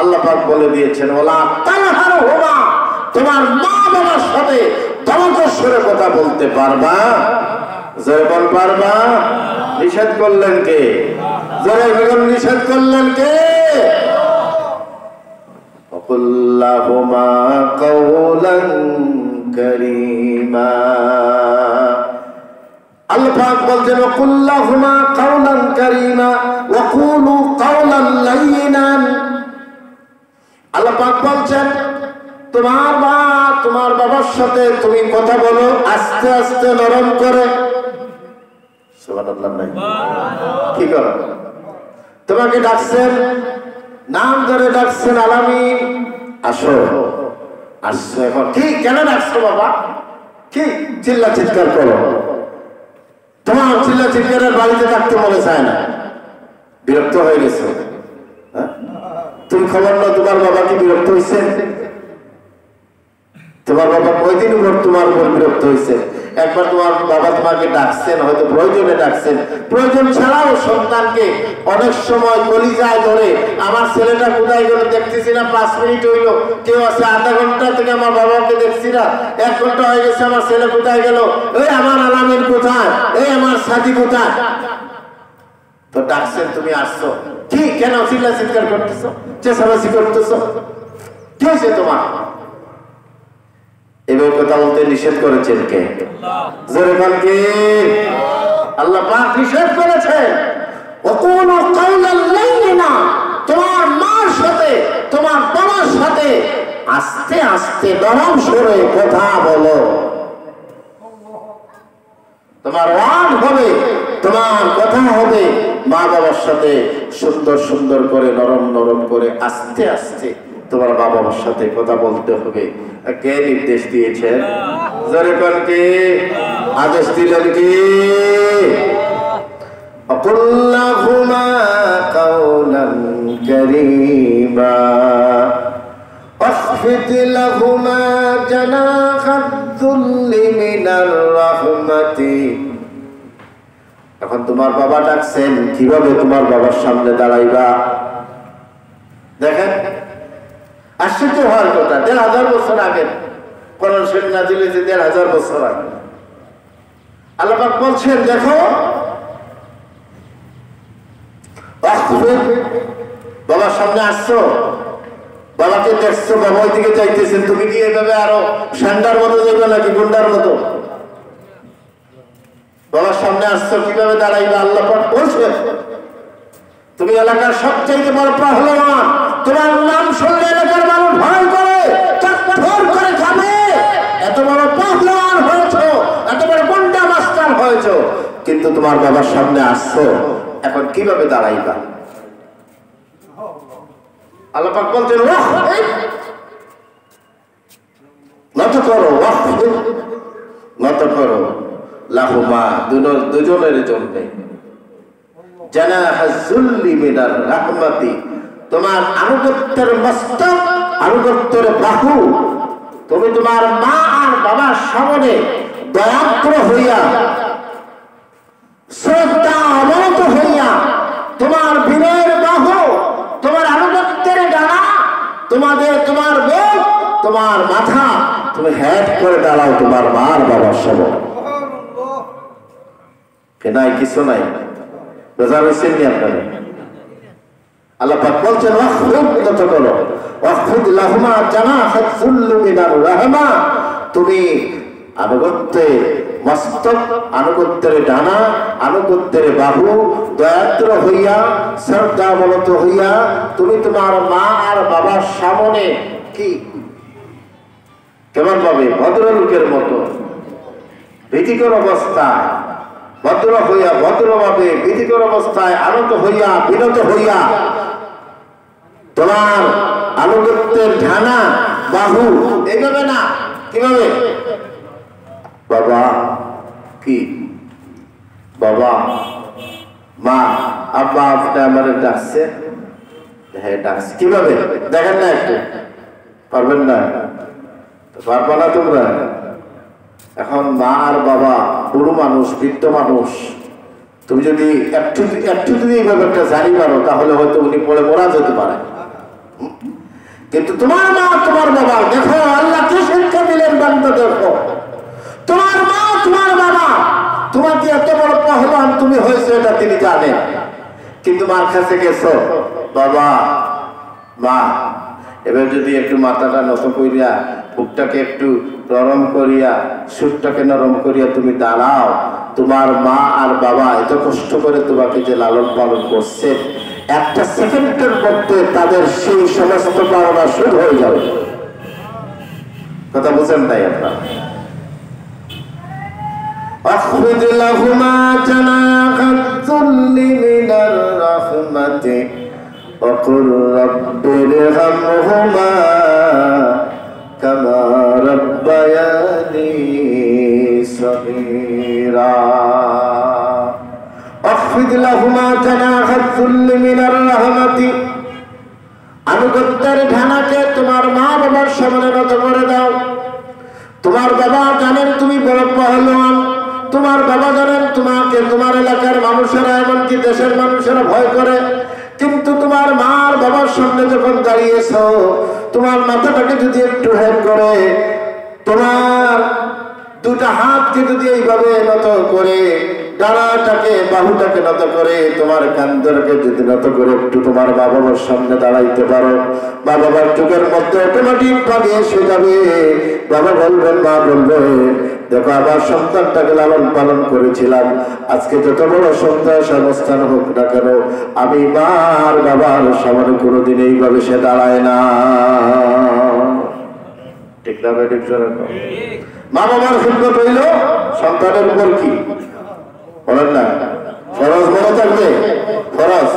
আল্লাহ পাক বলে দিয়েছেন ওয়ালা তানহারহুমা, তোমার মা বাবার সাথে ধমকের সুরে কথা বলতে পারবা? যেরকম পারবা। নিষেধ করলেন কে? জোরে বেগম নিষেধ করলেন কে? কুল্লাহুমা কাওলান কারীমা। আল্লাহ পাক বলছেন কুল্লাহুমা কাওলান কারীমা ওয়া কুলু কাওলান লাইয়িনান। আল্লাহ পাক বলছেন তোমার বাবার সাথে তুমি কথা বলো আস্তে আস্তে নরম করে। সুবহানাল্লাহ নাই কি করো? তোমাকে ডাকছেন, নাম ধরে ডাকছেন আলামিন, আসো। আসছো এখন, কি কেন ডাকছো বাবা? কি চিল্লা চিৎকার করো? তোমার চিল্লা চিৎকারের বাড়িতে থাকতে মনে চায় না, বিরক্ত হয়ে গেছে। তুমি খবর নাও তোমার বাবা কি বিরক্ত হয়েছে? তোমার বাবা কয়দিন উপর তোমার উপর বিরক্ত হয়েছে? একবার তোমার বাবা তোমাকে ডাকছেন, হয়তো প্রয়োজনে ডাকছেন। প্রয়োজন ছাড়াও সন্তানকে অনেক সময় কলিজায় ধরে আমার ছেলেটা কোথায় গেল দেখতেছি না, 5 মিনিট হইলো, কেউ আছে আধা ঘন্টা থেকে আমার বাবাকে দেখছি না, 1 ঘন্টা হয়ে গেছে, আমার ছেলে কোথায় গেল, এই আমার আলামিন কোথায়, এই আমার সাথী কোথায়? তো ডাকছেন, তুমি আসছো, কি কেন চিল্লা চিৎকার করতেছো, চেঁচামেচি করতেছো, কি হয়েছে তোমার? এবার কথা বলতে নিষেধ করেছেন কে? জোরে বল কে? আল্লাহ পাক নিষেধ করেছেন, ওয়াকুলু কাওলাল লাইয়িনা, তোমার মার সাথে তোমার বাবার সাথে আস্তে আস্তে নরম সুরে কথা বলো। তোমার ওয়ার্ড হবে, তোমার কথা হবে, মা বাবার সাথে সুন্দর সুন্দর করে নরম নরম করে আস্তে আস্তে তোমার মা বাবার সাথে কথা বলতে হবে। কে নির্দেশ দিয়েছেন? জোরে বল কে? আদেশ দিলেন কে? وقل لهما قولا كريما واخفض لهما جناح الذل من الرحمة। এখন তোমার বাবা ডাকছেন, কিভাবে তোমার বাবার সামনে দাঁড়াইবা? দেখেন, আশ্চর্য হওয়ার কথা, ১,৫০০ বছর আগে কোরআন শরীফ নাযিল হয়েছে, ১,৫০০ বছর আগে। আল্লাহ পাক বলছেন, দেখো বাবার সামনে আসছো, বাবাকে দেখছো, বাবা ওই দিকে চাইতেছেন, তুমি কি এভাবে আরো ষান্ডার মতো যাইবে নাকি গুন্ডার মতো? বাবার সামনে আসছো, কিভাবে দাঁড়াইবে? আল্লাহ পাক বলছেন, তুমি এলাকার সবচাইতে বড় পাহলওয়ান, তোমার নাম শুনলে এলাকার মানুষ ভয় করে, চট্টর করে খাবে। এত বড় পাহলওয়ান হয়েছো, এত বড় গুন্ডা মাস্টার হয়েছো, কিন্তু তোমার বাবার সামনে আসছো, এখন কিভাবে দাঁড়াইবা? আল্লাহ পাক বলছেন, নত করো, নত করো লাহুমা, দুজনের জন্য, জানাহা যুল্লি মিনার রাহমাতি, তোমার আনুগত্যের মস্তক, আনুগত্যের বাহু, তুমি তোমার মা আর বাবার সামনে দয়াদ্র হইয়া, শ্রদ্ধা অবনত হইয়া, তোমার বিনয়ের বাহু, তোমার আনুগত্যের ডানা, তোমার বুক, তোমার মাথা, তুমি হেড করে দাঁড়াও তোমার মা আর বাবার সামনে। নাই কিছু নাই, বোঝা হয়েছেন নি আপনারা? আল্লাহ পাক বলছেন, ওয়াখফিদ করো, ওয়াখফিদ লাহুমা জানাহা যুল্লি মিনার রাহমা, তুমি আনুগত্যের মস্তক, আনুগত্যের ডানা, আনুগত্যের বাহু, দয়াদ্র হইয়া, শ্রদ্ধাবনত হইয়া, তুমি তোমার মা আর বাবার সামনে কি কেমন ভাবে? ভদ্রলোকের মতো, ভীতিকর অবস্থায়, ভদ্র হইয়া, ভদ্রভাবে ভীতিকর অবস্থায়, আনত হইয়া, বিনত হইয়া, তোমার আনুগত্যের ঢানা, বাহু, এইভাবে না, কিভাবে? বাবা কি, বাবা, মা, আব্বা, আপনি আমাদের ডাকছে, হ্যাঁ ডাকছে, কিভাবে দেখেন না? একটু পারবেন না? পারবা না তোমরা? এখন মা আর বাবা বুড়ো মানুষ, বৃদ্ধ মানুষ, তুমি যদি একটু যদি এই ব্যাপারটা জানি পারো, তাহলে হয়তো উনি পড়ে মরা যেতে পারে। কিন্তু তোমার মা, তোমার বাবা, দেখো আল্লাহ কি শিক্ষা দিলেন বান্দা, দেখো তোমার মা, তোমার বাবা তোমাকে এত বড় পাহলওয়ান তুমি হয়েছে, এটা তিনি জানেন, কিন্তু মার কাছে গেছো, বাবা, মা, এবার যদি একটু মাথাটা নত করিয়া, বুকটাকে একটু নরম করিয়া, সুরটাকে নরম করিয়া তুমি দাঁড়াও, তোমার মা আর বাবা এত কষ্ট করে তোমাকে যে লালন পালন করছে, একটা সেকেন্ডের মধ্যে তাদের সেই সমস্ত পাওনা শুরু হয়ে যাবে। কথা বুঝেন তাই আপনার? واخفض لهما جناح الذل من الرحمة وقل رب ارحمهما كما ربياني صغيرا واخفض لهما جناح الذل من الرحمة আনুগত্যের ঢানাকে তোমার মা বাবার সামনে নত করে দাও। তোমার বাবা জানেন তুমি বড় পাহলওয়ান, তোমার বাবা জানেন তোমাকে তোমার এলাকার মানুষেরা, এমনকি দেশের মানুষেরা ভয় করে, কিন্তু তোমার মা আর বাবার সামনে যখন দাঁড়িয়েছ, তোমার মাথাটাকে যদি একটু হেড করে, তোমার দুটা হাতকে যদি এইভাবে নত করে ডানাটাকে বাহুটাকে নত করে তোমার কান্দরকে যদি নত করে একটু তোমার মা বাবার সামনে দাঁড়াইতে পারো, মা বাবার চোখের মধ্যে অটোমেটিক ভাবে এসে যাবে। বাবা বলবেন, মা বলবে, দেখো আমার সন্তানটাকে লালন পালন করেছিলাম, আজকে যত বড় সন্তান অবস্থান হোক না কেন, আমি মার বাবার সামনে কোনোদিন এইভাবে সে দাঁড়ায় না। ঠিক না? মা বাবার খিদমত হইল সন্তানের উপর কি বলেন না, ফরজ মনে থাকবে, ফরজ।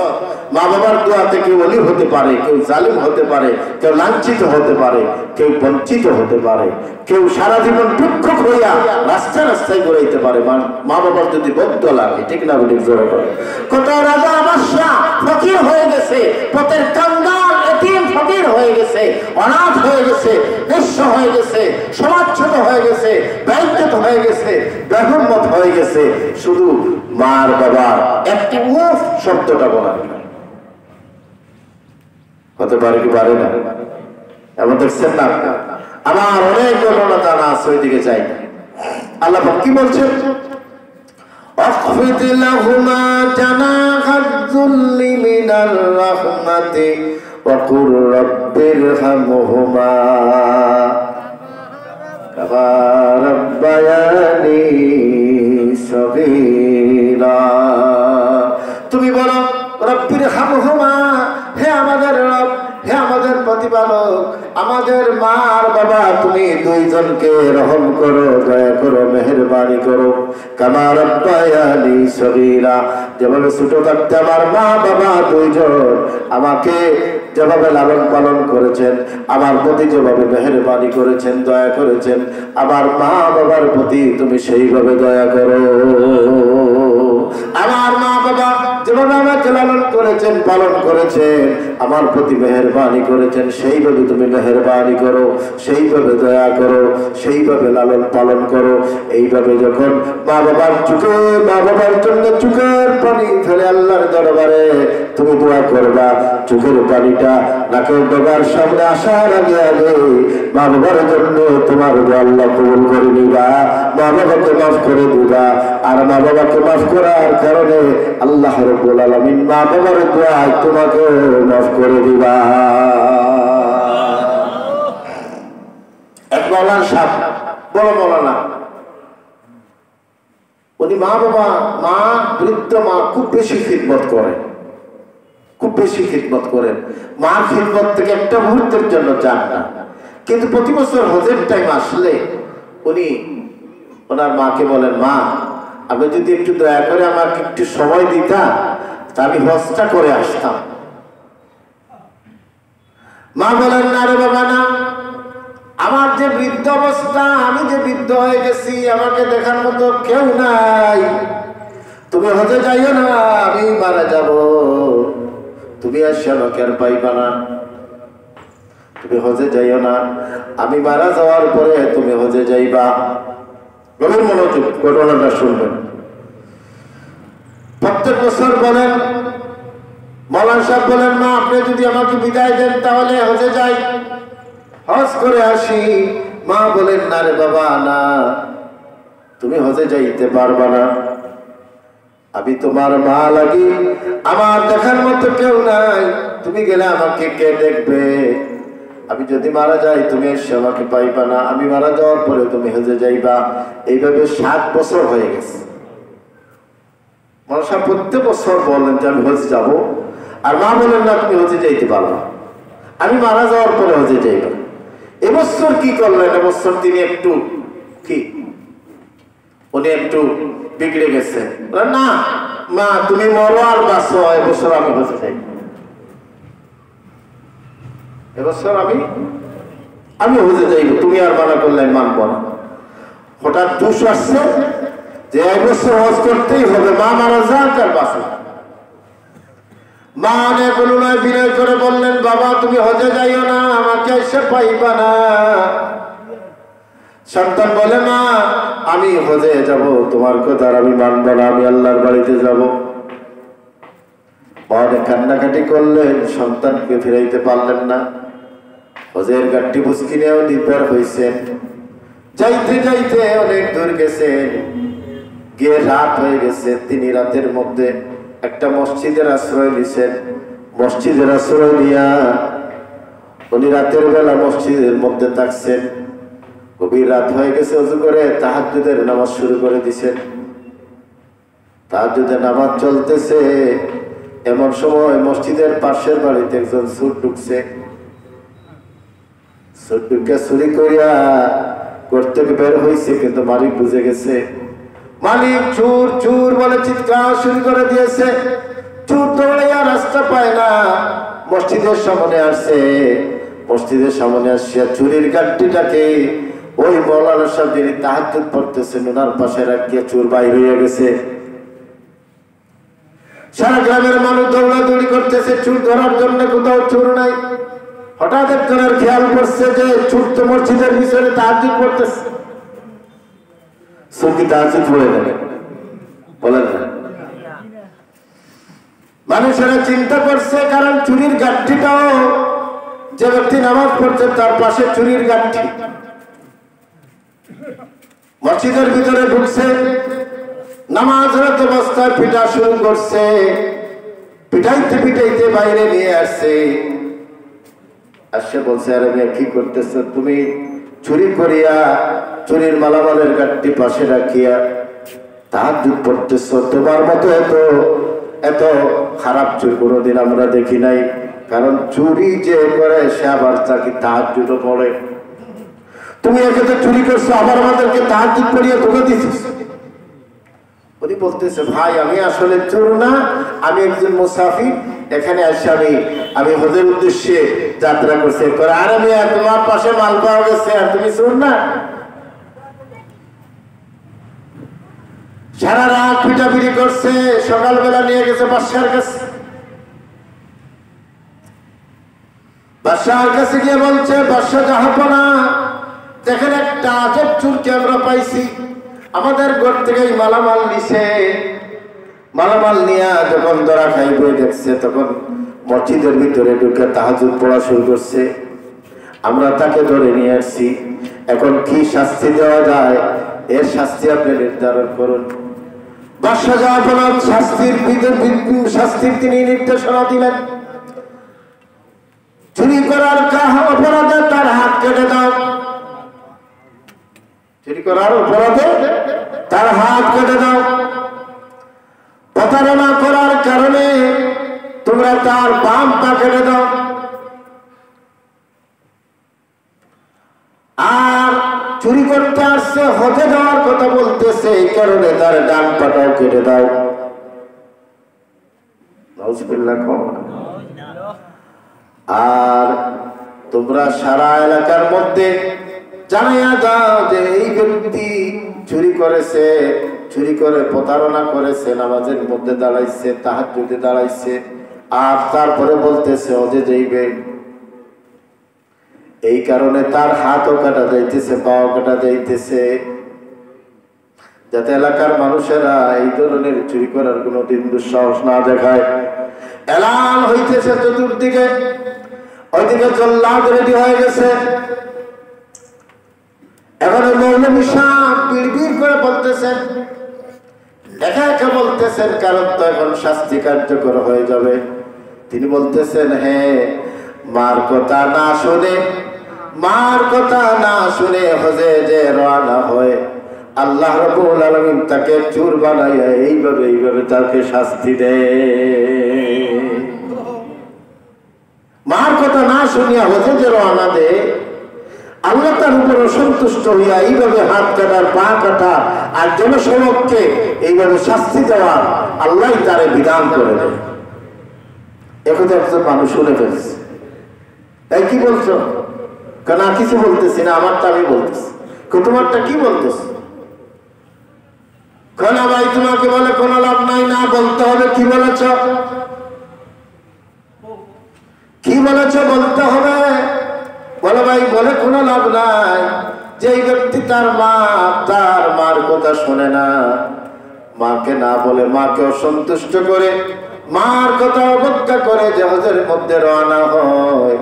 মা বাবার দোয়াতে কেউ ওলি হতে পারে, কেউ জালিম হতে পারে, কেউ লাঞ্ছিত হতে পারে, কেউ বঞ্চিত হতে পারে, কেউ সারা জীবন দুঃখ হইয়া রাস্তায় রাস্তায় ঘুরাইতে পারে মা বাবার যদি বদ্ধ লাগে। ঠিক না? বলি জোরে করে। কত রাজা বাদশা ফকির হয়ে গেছে, পথের কাঙ্গাল এতিম ফকির হয়ে গেছে, অনাথ হয়ে গেছে, নিঃস্ব হয়ে গেছে, সমাজচ্যুত হয়ে গেছে, ব্যয়িত হয়ে গেছে, বেগমত হয়ে গেছে, শুধু মার বাবার একটি উফ শব্দটা বলা হতে পারে কি পারে না? এমন দেখছেন না? আমার অনেক ঘটনা জানা আছে, ওইদিকে যাই না। আল্লাহ কি বলছেন? أخفض لهما جناح الذل من الرحمة وقل رب ارحمهما كما ربياني صغيرا। তুমি বলো রব্বির হামহুমা, হে আমাদের রব, হে আমাদের প্রতিপালক, আমাদের মা আর বাবা তুমি দুইজনকে রহম করো, দয়া করো, মেহেরবানি করো। কামা রব্বায়ানি সগীরা, যেভাবে ছোট থাকতে আমার মা বাবা দুইজন আমাকে যেভাবে লালন পালন করেছেন, আমার প্রতি যেভাবে মেহেরবানি করেছেন, দয়া করেছেন, আমার মা বাবার প্রতি তুমি সেইভাবে দয়া করো। আমার মা বাবা যেভাবে আমাকে লালন করেছেন, পালন করেছেন, আমার প্রতি মেহেরবানি করেছেন, সেইভাবে তুমি মেহেরবানি করো, সেইভাবে দয়া করো, সেইভাবে লালন পালন করো। এইভাবে যখন মা বাবার চোখে, মা বাবার জন্য চোখের পানি ফেলে আল্লাহর দরবারে তুমি দোয়া করবা, চোখের পানিটা নাকের ডগার সামনে আসার আগে আগে মা বাবার জন্য তোমার দোয়া আল্লাহ কবুল করে নিবা, মা বাবাকে মাফ করে দিবা। আর মা বাবাকে মাফ করার কারণে আল্লাহ রাব্বুল আলামিন মা বাবার দোয়া তোমাকে মাফ করে দিবা। এক মাওলানা সাহেব, বড় মাওলানা, উনি মা বাবা, মা বৃদ্ধ মা খুব বেশি খিদমত করেন, খুব বেশি খিদমত করেন। মার খিদমত থেকে একটা মুহূর্তের জন্য যান না, কিন্তু প্রতি বছর হজের টাইম আসলে উনি ওনার মাকে বলেন, মা আপনি যদি একটু দয়া করে আমাকে একটু সময় দিতা, তা আমি হজটা করে আসতাম। মা বলেন, না রে বাবা না, আমার যে বৃদ্ধ অবস্থা, আমি যে বৃদ্ধ হয়ে গেছি, আমাকে দেখার মতো কেউ নাই, তুমি হজে যাইও না, আমি মারা যাব, তুমি আসে আমাকে আর পাইবা না, তুমি হজে যাইও না, আমি মারা যাওয়ার পরে তুমি হজে যাইবা। গভীর মনোযোগ, ঘটনাটা শুনবেন। প্রত্যেক বছর বলেন, মাওলানা সাহেব বলেন, মা আপনি যদি আমাকে বিদায় দেন তাহলে হজে যাই, হজ করে আসি। মা বলেন, না রে বাবা না, তুমি হজে যাইতে পারবা না, আমি তোমার মা লাগি, আমার দেখার মতো কেউ নাই, তুমি গেলে আমাকে কে দেখবে, আমি যদি মারা যাই তুমি এসে আমাকে পাইবা না, আমি মারা যাওয়ার পরে তুমি হজে যাইবা। এইভাবে 7 বছর হয়ে গেছে। মানুষ প্রত্যেক বছর বলেন যে আমি হজে যাব, আর মা বলেন না তুমি হজে যাইতে পারবা, আমি মারা যাওয়ার পরে হজে যাইবা। এবছর কি করলেন? এবছর তিনি একটু কি, উনি একটু বিগড়ে গেছে, না মা তুমি মরো আর বাঁচো, এবছর আমি হজে যাই, এবছর আমি হজে যাইব, তুমি আর মানা করলে মানব না। হঠাৎ দুষ আসছে যে এবছর হজ করতেই হবে, মা মারা যাক আর বাঁচো। মা অনেক অনুনয় বিনয় করে বললেন, বাবা তুমি হজে যাইও না, আমাকে এসে পাইবা না। সন্তান বলে, মা আমি হজে যাব, তোমার কথা আমি মানব না, আমি আল্লাহর বাড়িতে যাব। অনেক কান্নাকাটি করলেন, সন্তানকে ফিরাইতে পারলেন না। হজের গাড়ি বুঝকি নিয়েও নির্ভর হয়েছেন, যাইতে যাইতে অনেক দূর গেছেন। গিয়ে রাত হয়ে গেছে। তিনি রাতের মধ্যে একটা মসজিদের আশ্রয় নিছেন। মসজিদের আশ্রয় নিয়া উনি রাতের বেলা মসজিদের মধ্যে থাকছেন। গভীর রাত হয়ে গেছে, ওযু করে তাহাজ্জুদের নামাজ শুরু করে দিছেন। তাহাজ্জুদের নামাজ চলতেছে, এমন সময় মসজিদের পাশের বাড়িতে একজন চোর ঢুকছে। চোর ঢুকে চুরি করিয়া করতে বের হয়েছে, কিন্তু মালিক বুঝে গেছে। মালিক চোর চোর বলে চিৎকার শুরু করে দিয়েছে। চোর দৌড়াইয়া রাস্তা পায় না, মসজিদের সামনে আসছে। মসজিদের সামনে আসিয়া চুরির গাড়িটাকে ওই মৌলানা সাহেব যিনি তাহাজ্জুদ পড়তেছেন ওনার পাশে রাখিয়া চোর বাইর হইয়া গেছে। সারা গ্রামের মানুষ দৌড়াদৌড়ি করতেছে চোর ধরার জন্য, কোথাও চোর নাই। হঠাৎ একজনের খেয়াল করছে যে চোর তো মসজিদের পিছনে তাহাজ্জুদ পড়তেছে। চোর কি তাহাজ্জুদ পড়ে যাবে? বলেন না। মানুষেরা চিন্তা করছে, কারণ চুরির গাঠটিটাও যে ব্যক্তি নামাজ পড়ছে তার পাশে চুরির গাঠটি। মসজিদের ভিতরে ঢুকছে, নামাজরত অবস্থায় পিটা শুরু করছে। পিটাইতে পিটাইতে বাইরে নিয়ে আসছে। আসছে বলছে, আরে মেয়ে কি করতেছ তুমি? চুরি করিয়া চুরির মালামালের গাঠটি পাশে রাখিয়া তাহাজ্জুদ পড়তেছ। তোমার মতো এত খারাপ চুরি কোনোদিন আমরা দেখি নাই। কারণ চুরি যে করে সে আবার তাকে তাহাজ্জুদও পড়ে। তুমি একে তো চুরি করছো, আবার আমাদেরকে তাহাজ্জুদ পড়িয়ে ধোঁকা দিছিস। উনি বলতেছে, ভাই আমি আসলে চোর না, আমি একজন মুসাফির। এখানে আসি আমি হজের উদ্দেশ্যে যাত্রা করছি। আর আমি তোমার পাশে মাল পাওয়া গেছে, আর তুমি চোর না? সারা রাত পিটাপিটি করছে, সকালবেলা নিয়ে গেছে বাদশার কাছে। বাদশার কাছে গিয়ে বলছে, বাদশা জাহাপনা, দেখেন একটা আজব চোরকে আমরা পাইছি। আমাদের ঘর থেকে মালামাল নিছে। মালামাল নিয়ে যখন ধরা খাইবে দেখছে, তখন মসজিদের ভিতরে ঢুকে তাহাজ্জুদ পড়া শুরু করছে। আমরা তাকে ধরে নিয়ে আসছি। এখন কি শাস্তি দেওয়া যায়, এর শাস্তি আপনি নির্ধারণ করুন। বাদশা জাহাপনা শাস্তির তিনি নির্দেশনা দিলেন। চুরি করার অপরাধে তার হাত কেটে দাও। চুরি করার অপরাধে তার হাত কেটে দাও। প্রতারণা করার কারণে তোমরা তার বাম পা কেটে দাও। আর চুরি করতে আসছে, হজে যাওয়ার কথা বলতেছে, এই কারণে তার ডান পাটাও কেটে দাও। আর তোমরা সারা এলাকার মধ্যে জানাইয়া দাও যে এই ব্যক্তি চুরি করেছে, চুরি করে প্রতারণা করেছে, নামাজের মধ্যে দাঁড়াইছে, তাহাজ্জুদে দাঁড়াইছে, আর তারপরে বলতেছে হজে যাইবে। এই কারণে তার হাতও কাটা যাইতেছে, পাও কাটা যাইতেছে, যাতে এলাকার মানুষেরা এই ধরনের চুরি করার কোনোদিন দুঃসাহস না দেখায়। এলান হইতেছে চতুর্দিকে। ওইদিকে জল্লাদ রেডি হয়ে গেছে। এখন মৌলভী সাহেব বিড়বিড় করে বলতেছেন, একা একা বলতেছেন, কারণ তো এখন শাস্তি কার্যকর হয়ে যাবে। তিনি বলতেছেন, হ্যাঁ, মার কথা না শুনে হজে যে রওনা হয়, আল্লাহ রাব্বুল আলামিন তাকে চোর বানাইয়া এইভাবে তাকে শাস্তি দেয়। মার কথা না শুনিয়া হজে যে রওনা দেয়, আল্লাহ তার উপর অসন্তুষ্ট হইয়া এইভাবে হাত কাটার, পা কাটা আর জনসমক্ষে এইভাবে শাস্তি দেওয়া আল্লাহ তারে বিধান করে দেয়। এখন একজন মানুষ শুনে ফেলছে, তাই কি বলছো? কেন কিছু বলতেছি না, আমারটা আমি বলতেছি। তোমারটা কি বলতেছ? কেন ভাই তোমাকে বলে কোনো লাভ নাই, না বলতে হবে। কি বলেছ বলতে হবে। বলে ভাই বলে কোনো লাভ নাই। যে ব্যক্তি তার মার কথা শোনে না, মাকে না বলে, মাকে অসন্তুষ্ট করে, মার কথা অবজ্ঞা করে যে হজের মধ্যে রওনা হয়,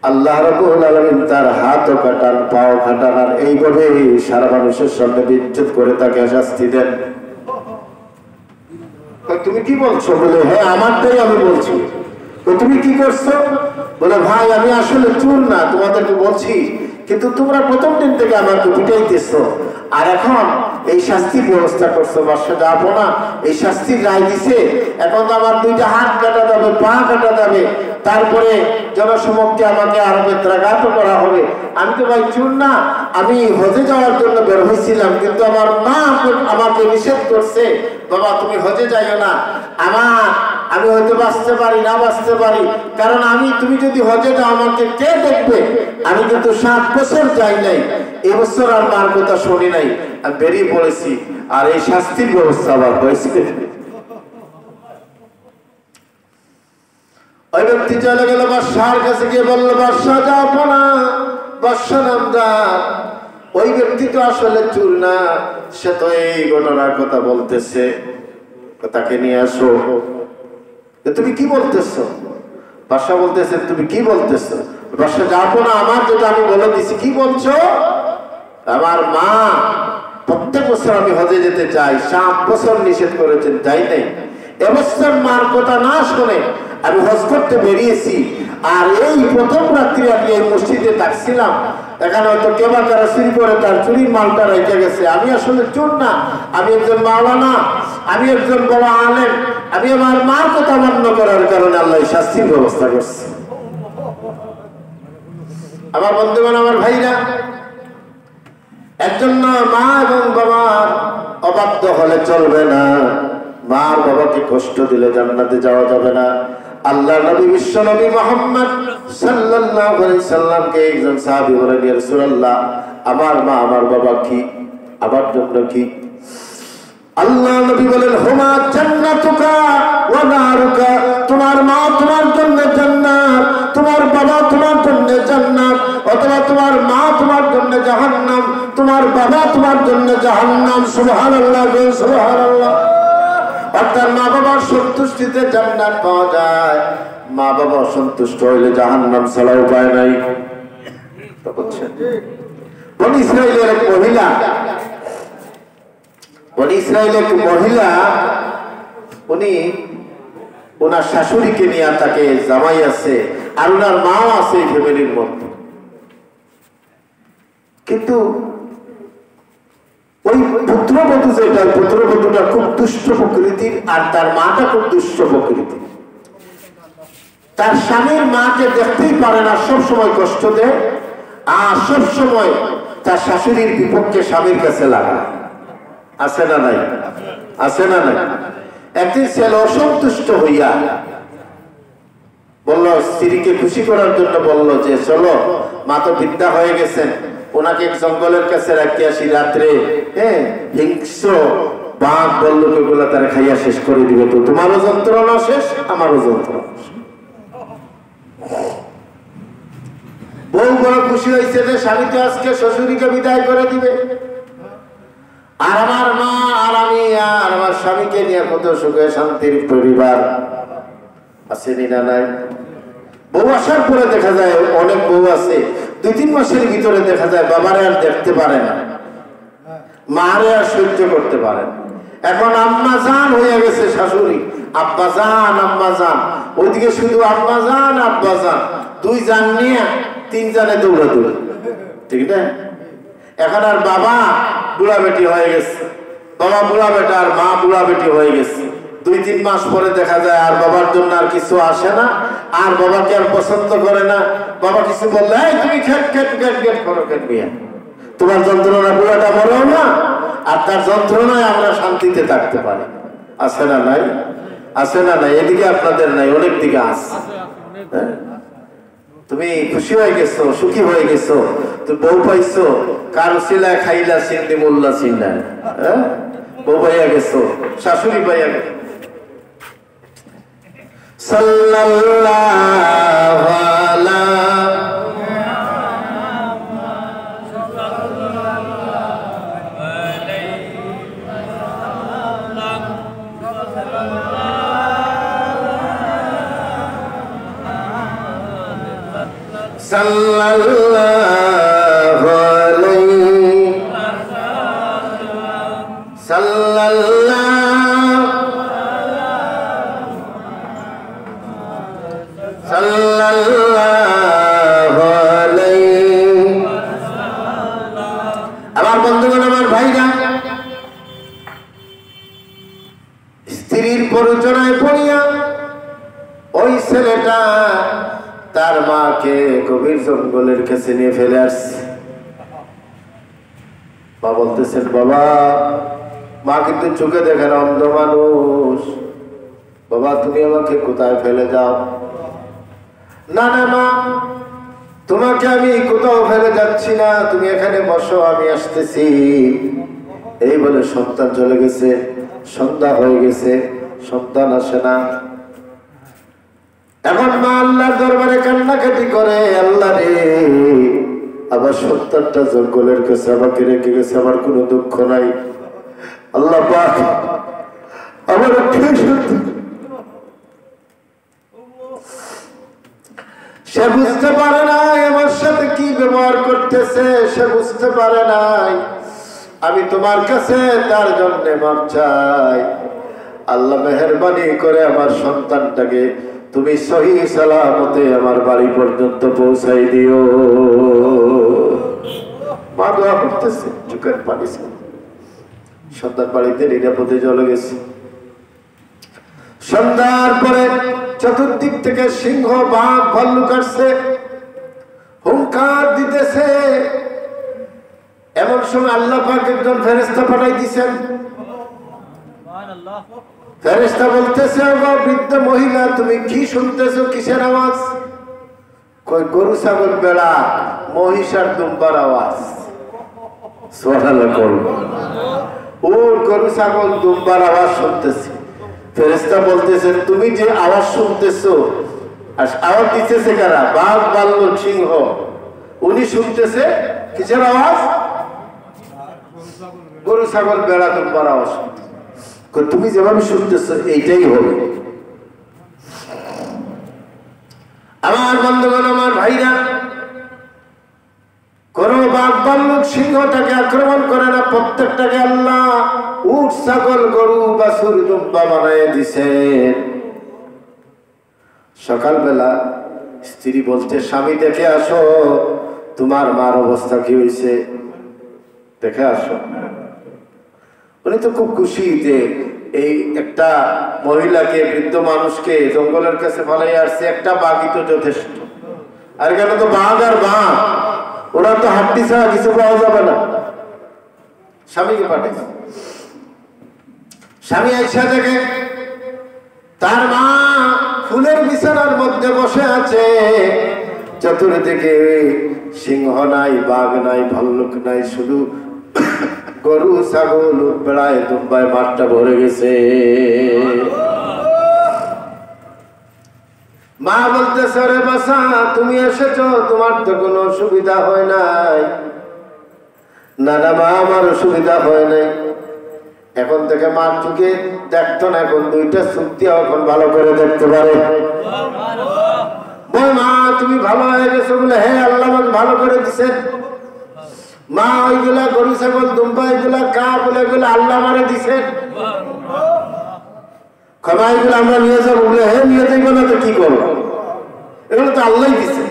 আল্লাহ রাব্বুল আলামিন তার হাতও কাটান, পাও কাটান, আর এইভাবে সারা মানুষের সামনে বিচ্ছেদ করে তাকে শাস্তি দেন। তুমি কি বলছো? বলে হ্যাঁ আমারটাই আমি বলছি। তুমি কি করছো? বলে ভাই আমি আসলে চোর না, তোমাদেরকে বলছি, কিন্তু তোমরা প্রথম দিন থেকে আমাকে পিটাইতেছো, আর এখন এই শাস্তির ব্যবস্থা করছো, বাদশা যাবো না এই শাস্তির রায় দিছে, এখন তো আমার দুইটা হাত কাটা যাবে, পা কাটা যাবে, তারপরে জনসমক্ষে আমাকে আরো বেত্রাঘাত করা হবে। আমি তো ভাই চোর না, আমি হজে যাওয়ার জন্য বের হয়েছিলাম, কিন্তু আমার মা আমাকে নিষেধ করছে, বাবা তুমি হজে যাইও না, আমি হয়তো বাঁচতে পারি না বাঁচতে পারি, কারণ তুমি যদি হজে যাও আমাকে কে দেখবে? আমি কিন্তু 7 বছর যাই নাই, এবছর আর মার কথা শুনি নাই, আমি বেরিয়ে পড়েছি, আর এই শাস্তির ব্যবস্থা আবার হয়েছে। ওই ব্যক্তি চলে গেল বাদশার কাছে, গিয়ে বললো বাদশা যাবো না, বাদশা নামদার। ওই ব্যক্তি তো আসলে চোর না, সে তো এই ঘটনার কথা বলতেছে, তাকে নিয়ে আসো। তুমি কি বলতেছো? বাদশা বলতেছে তুমি কি বলতেছো? বাদশা যাবো না, আমার যেটা আমি বলে দিছি। কি বলছো? আমার মা প্রত্যেক বছর আমি হজে যেতে চাই, 7 বছর নিষেধ করেছেন, যাই নাই, এবছর মার কথা না শুনে আমি হজ করতে বেরিয়েছি, আর এই প্রথম রাত্রি আমি এই মসজিদে থাকছিলাম, এখানে হয়তো কেবা কারা চুরি করে তার চুরির মালটা রেখে গেছে। আমি আসলে চোর না, আমি একজন মাওলানা, আমি একজন বড় আলেম, আমি আমার মার কথা মান্য করার কারণে আল্লাহ শাস্তির ব্যবস্থা করছে। আমার বন্ধুগণ, আমার ভাইরা, একজন মা এবং বাবার অবাধ্য হলে চলবে না, মার বাবাকে কষ্ট দিলে জান্নাতে যাওয়া যাবে না। আল্লাহ নবী বিশ্ব নবী মুহাম্মদ সাল্লাল্লাহু আলাইহি সাল্লামকে একজন সাহাবী বলেন, ইয়া রাসূলুল্লাহ, আমার মা আমার বাবা কি আমার জন্য কি? আল্লাহ নবী বলেন, হুমা জান্নাতুকা ওয়া নারুকা, তোমার মা তোমার জন্য জান্নাত, তোমার বাবা তোমার জন্য জান্নাত, অথবা তোমার মা তোমার জন্য জাহান্নাম, তোমার বাবা তোমার জন্য জাহান্নাম। সুবহানাল্লাহ, সুবহানাল্লাহ। অর্থাৎ মা বাবার সন্তুষ্টিতে জান্নাত পাওয়া যায়, মা বাবা সন্তুষ্ট হইলে জাহান্নাম ছাড়া উপায় নাই। বনি ইসরাইলের এক মহিলা, বনি ইসরাইলের এক মহিলা, উনি ওনার শাশুড়িকে নিয়ে, তাকে জামাই আছে আর ওনার মাও আছে এই ফ্যামিলির মধ্যে, কিন্তু ওই পুত্রবধূ যেটা, পুত্রবধূটা খুব দুষ্ট প্রকৃতির, আর তার মাটা খুব দুষ্ট প্রকৃতির। তার স্বামীর মাকে দেখতেই পারে না, সব সময় কষ্ট দেয়, আর সব সময় তার শাশুড়ির বিপক্ষে স্বামীর কাছে লাগায়। আছে না নাই? আছে না নাই? একদিন ছেলে অসন্তুষ্ট হইয়া বলল, স্ত্রীকে খুশি করার জন্য বলল যে চলো, মা তো বৃদ্ধা হয়ে গেছেন, ওনাকে জঙ্গলের কাছে রাখতে আসি রাত্রে, হ্যাঁ, হিংস্র বাঘ বল্লুক এগুলা তারা খাইয়া শেষ করে দিবে, তো তোমারও যন্ত্রণা শেষ, আমারও যন্ত্রণা। বউ বড় খুশি হয়েছে যে স্বামী তো আজকে শ্বশুরীকে বিদায় করে দিবে, আর আমার মা আর আমি আর আমার স্বামীকে নিয়ে কত সুখে শান্তির পরিবার আসেনি না নাই? বউ আসার পরে দেখা যায় অনেক বউ আছে 2-3 মাসের ভিতরে দেখা যায় বাবারে আর দেখতে পারে না, মারে আর সহ্য করতে পারে না। এখন আম্মা জান হয়ে গেছে শাশুড়ি, আব্বা জান আম্মা জান, ওইদিকে শুধু আব্বা জান আব্বা জান, 2 জান নিয়ে 3 জানে দৌড়াদৌড়ি, ঠিক না? এখন আর বাবা বুড়া বেটি হয়ে গেছে, বাবা বুড়া বেটা আর মা বুড়া বেটি হয়ে গেছে। 2-3 মাস পরে দেখা যায় আর বাবার জন্য আর কিছু আসে না, আর বাবাকে আর পছন্দ করে না। বাবা কিছু বললে, এই তুমি খেট খেট খেট খেট করো, খেট বিয়া, তোমার যন্ত্রণা বুড়াটা বড় না, আর তার যন্ত্রণায় আমরা শান্তিতে থাকতে পারি। আছে না নাই? আছে না নাই? এদিকে আপনাদের নাই, অনেক দিকে আছে। তুমি খুশি হয়ে গেছো, সুখী হয়ে গেছো, তুমি বউ পাইছো, কারো সিলা খাইলা সিন্দি মোল্লা সিন্না, হ্যাঁ, বউ পাইয়া গেছো, শাশুড়ি পাইয়া গেছো। সাল্লাল্লাহু আলা সাল্লাল্লাহু আলাইহি সাল্লাল্লাহু আলাইহি। আমার বন্ধুগণ, আমার ভাইরা, স্ত্রীর প্ররোচনায় পড়িয়া ওই ছেলেটা তার মাকে গভীর জঙ্গলের কাছে নিয়ে ফেলে আসছে। মা বলতেছেন, বাবা, মা কিন্তু চোখে দেখে না, অন্ধ মানুষ, বাবা তুমি আমাকে কোথায় ফেলে যাও? না না মা, তোমাকে আমি কোথাও ফেলে যাচ্ছি না, তুমি এখানে বসো, আমি আসতেছি। এই বলে সন্তান চলে গেছে। সন্ধ্যা হয়ে গেছে, সন্তান আসে না। এখন মা আল্লাহর দরবারে কান্নাকাটি করে, আল্লাহ রে, আবার সন্তানটা জঙ্গলের কাছে আমাকে রেখে গেছে, আমার কোনো দুঃখ নাই, আল্লাহ পাক আমার সে বুঝতে পারে নাই আমার সাথে কি ব্যবহার করতেছে, সে বুঝতে পারে নাই। আমি তোমার কাছে তার জন্য মাপ চাই, আল্লাহ মেহেরবানি করে আমার সন্তানটাকে তুমি সহি সালামতে আমার বাড়ি পর্যন্ত পৌঁছাই দিও। মা দোয়া করতেছে, চোখের পানি। সন্তান বাড়িতে নিরাপদে চলে গেছে। সন্ধ্যার পরে চতুর্দিক থেকে সিংহ, বাঘ, ভাল্লুক আসছে, হুঙ্কার দিতেছে। এমন সময় আল্লাহ পাক একজন ফেরেশতা পাঠাই দিয়েছেন। ফেরেশতা বলতেছে, বৃদ্ধ মহিলা, তুমি কি শুনতেছো, কিসের আওয়াজ? কই গরু ছাগল বেড়া মহিষ আর দুম্বার আওয়াজ। সুবহানাল্লাহ করব, ওর গরু ছাগল দুম্বার আওয়াজ শুনতেছি। ফেরেশতা বলতেছেন, তুমি যে আওয়াজ শুনতেছো, আর আওয়াজ দিতেছে কারা? বাঘ, ভাল্লুক, সিংহ। উনি শুনতেছে কিসের আওয়াজ? গরু ছাগল বেড়া দুম্বার আওয়াজ। তুমি যেভাবে শুনতেছো এইটাই হবে। আমার বন্ধুগণ, আমার ভাইরা, কোন বাঘ, ভাল্লুক, সিংহটাকে আক্রমণ করে না, প্রত্যেকটাকে আল্লাহ উট, ছাগল, গরু, বাছুর, দুম্বা বানায় দিছেন। সকালবেলা স্ত্রী বলতে, স্বামী দেখে আসো, তোমার মার অবস্থা কি হয়েছে, দেখে আসো। উনি তো খুব খুশি যে এই একটা মহিলাকে, বৃদ্ধ মানুষকে জঙ্গলের কাছে ফালাই আসছে, একটা বাঘই তো যথেষ্ট। আর এখানে তো বাঘ আর বাঘ, ওরা তো হাড্ডি ছাড়া কিছু পাওয়া যাবে না। স্বামীকে পাঠিয়েছে। স্বামী আইসা দেখে তার মা ফুলের বিছানার মধ্যে বসে আছে। চতুর্দিকে সিংহ নাই, বাঘ নাই, ভাল্লুক নাই, শুধু গরু, ছাগল, বেড়ায়, দুম্বায় মাঠটা ভরে গেছে। মা বলতেছে, রে বাসা, তুমি এসেছো, তোমার তো কোনো অসুবিধা হয় নাই। না না মা, আমার অসুবিধা হয় নাই। এখন থেকে মার চোখে দেখতো না, এখন দুইটা চোখ দিয়ে এখন ভালো করে দেখতে পারে। মা, তুমি ভালো হয়ে গেছো বলে, হ্যাঁ আল্লাহ আমাকে ভালো করে দিছেন। মা, ওইগুলা গরু, ছাগল, দুম্বা, এগুলা কা বলে, এগুলো আল্লাহ আমারে দিছেন। ক্ষমা, এগুলো আমরা নিয়ে যাবো বলে, হ্যাঁ নিয়ে যাইবো না তো কি করবো, এগুলো তো আল্লাহ দিছে।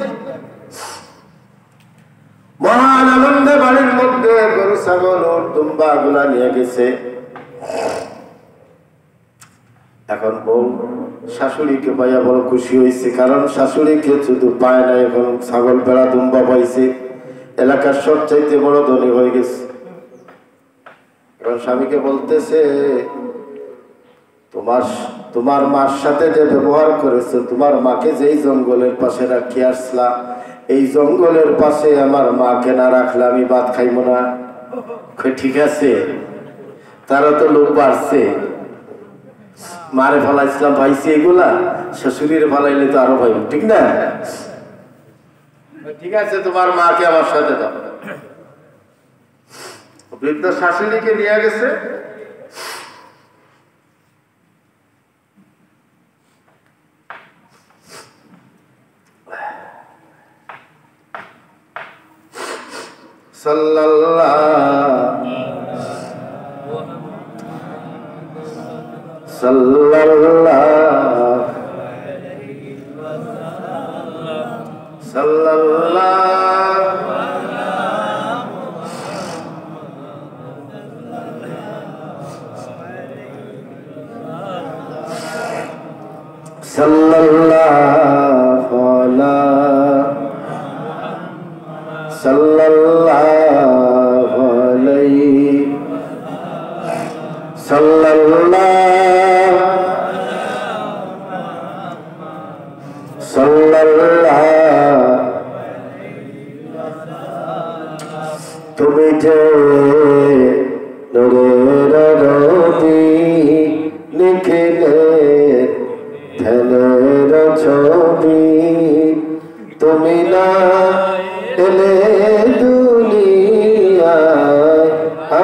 মহান আনন্দে বাড়ির মধ্যে গরু, ছাগল, ওর দুম্বা গুলা নিয়ে গেছে। এখন বউ শাশুড়িকে পাইয়া বড় খুশি হয়েছে, কারণ শাশুড়িকে শুধু পায় না, এখন ছাগল, বেড়া, দুম্বা পাইছে, এলাকার সব চাইতে বড় ধনী হয়ে গেছে। এখন স্বামীকে বলতেছে, তোমার মার সাথে যে ব্যবহার করেছে, তোমার মাকে যেই জঙ্গলের পাশে রাখি আসলা, এই জঙ্গলের পাশে আমার মাকে না রাখলে আমি ভাত খাইব না। ঠিক আছে, তারা তো লোক বাড়ছে, মারে ফালাইছিলাম ভাইছি, এগুলা শ্বশুরের ফালাইলে তো আরো ভাই, ঠিক না? ঠিক আছে, তোমার মাকে আমার সাথে দাও। বৃদ্ধ শাশুড়িকে নিয়ে গেছে। সাল্লাল্লাহু সাল্লাল্লাহু sallallahu ala sallallahu alayhi sallallahu তুমি যে নূরের রবি নিখিলে ধ্যানের ছবি তুমি না এলে দুনিয়ায়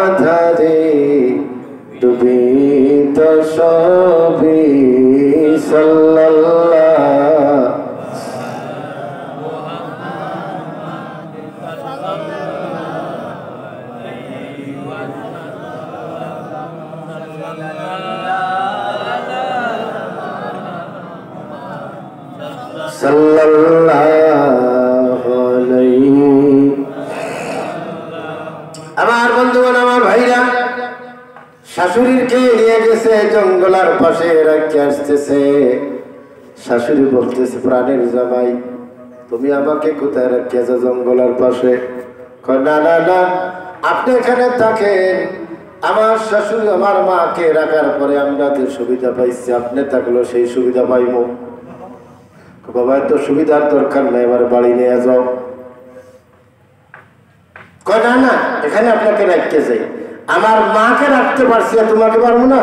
আধারে ডুবিত সবই সাল্লাল্লাহু সাল্লাল্লাহু আলাইহি। আমার বন্ধুগণ, আমার ভাইরা, শাশুড়িকে নিয়ে গেছে জঙ্গলার পাশে রেখে আসতেছে। শাশুড়ি বলতেছে, প্রাণের জামাই তুমি আমাকে কোথায় রেখেছো জঙ্গলার পাশে? কয় না না না, আপনি এখানে থাকেন। আমার শাশুড়ি আমার মাকে রাখার পরে আমরা যে সুবিধা পাইছি, আপনি থাকলেও সেই সুবিধা পাইব। বাবা এত সুবিধার দরকার নাই, এবার বাড়ি নিয়ে যাও। কয় না না, এখানে আপনাকে রাখতে চাই। আমার মাকে রাখতে পারছি, তোমাকে পারবো না,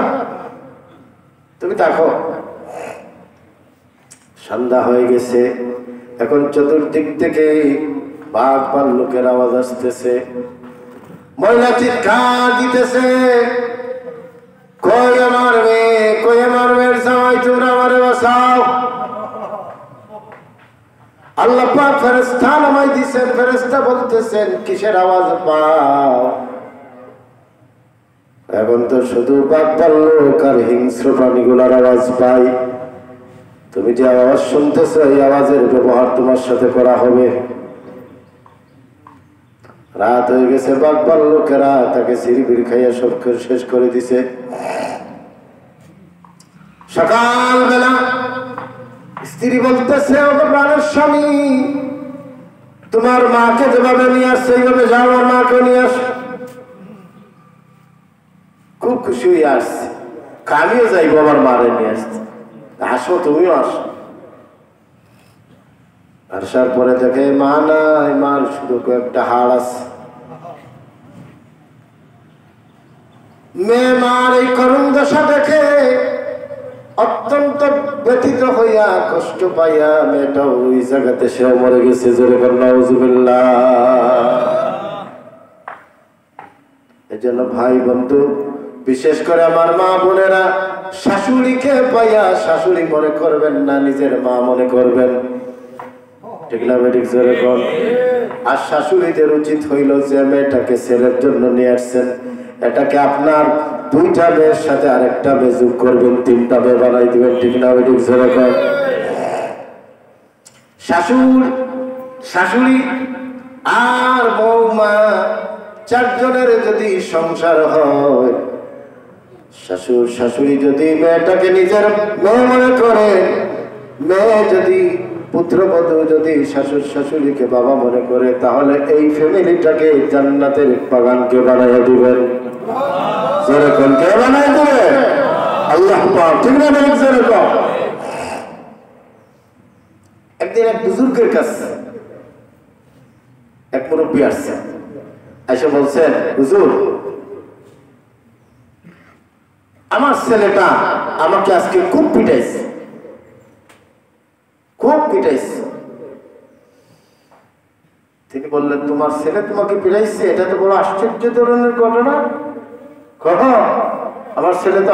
তুমি থাকো। সন্ধ্যা হয়ে গেছে, এখন চতুর্দিক থেকে বাঘ ভাল্লুকের আওয়াজ আসতেছে। মহিলা চিৎকার দিতেছে, কই আমার মেয়ে, কই আমার মেয়ের জামাই, তোমরা আমারে বাঁচাও। আল্লাহ পাক ফেরেশতা নামাই দিয়েছেন। ফেরেশতা বলতেছেন, কিসের আওয়াজ পাও? এখন তো শুধু বাঘ ভাল্লুক আর হিংস্র প্রাণীগুলোর আওয়াজ পাই। তুমি যে আওয়াজ শুনতেছো, এই আওয়াজের ব্যবহার তোমার সাথে করা হবে। রাত হয়ে গেছে, বাঘ ভাল্লুকেরা তাকে সিঁড়ি খাইয়া সব শেষ করে দিছে। সকালবেলা স্ত্রী বলতেছে, ও প্রাণের স্বামী, তোমার মাকে যেভাবে নিয়ে আসছে এইভাবে যাও, আমার মাকে নিয়ে আস। খুব খুশি হয়ে আসছে, আমিও যাইবো আমার মারে নিয়ে আসছে। আসো, তুমিও আসো। আসার পরে দেখে মা নাই, মার শুধু কয়েকটা হাড় আছে। মেয়ে মার এই করুণ দশা দেখে অত্যন্ত ব্যথিত হইয়া, কষ্ট পাইয়া মেয়েটা ওই জায়গাতে সেও মরে গেছে। জোরে বল নাউজুবিল্লাহ। এজন্য ভাই বন্ধু, বিশেষ করে আমার মা বোনেরা, শাশুড়িকে পাইয়া শাশুড়ি মনে করবেন না, নিজের মা মনে করবেন। ঠিক না বেঠিক? জোরে বল। আর শাশুড়িদের উচিত হইল যে মেয়েটাকে ছেলের জন্য নিয়ে আসছেন, এটাকে আপনার দুইটা মেয়ের সাথে আরেকটা মেয়ে যোগ করবেন, তিনটা মেয়ে বানাই দিবেন। ঠিক না বেঠিক? জোরে বল। শাশুড়ি আর বৌমা চারজনের যদি সংসার হয়, শাশুড়ি যদি মেয়েটাকে নিজের মেয়ে মনে করে, মেয়ে যদি পুত্রবধূ যদি শাশুড়িকে বাবা মনে করে, তাহলে এই ফ্যামিলিটাকে জান্নাতের বাগানকে বানাইয়া দিবেন। যেরকম কে বানাই দেবে? আল্লাহ পাক। ঠিক না? যেরকম একদিন এক বুজুর্গের কাছে এক মুরব্বী আসছে, এসে বলছেন, হুজুর, আমার ছেলেটা আমাকে আজকে খুব পিটাইছে। তিনি বললেন, তোমার ছেলে তোমাকে পিটাইছে? এটা তো বড় আশ্চর্য ধরনের ঘটনা। আমার ছেলে তো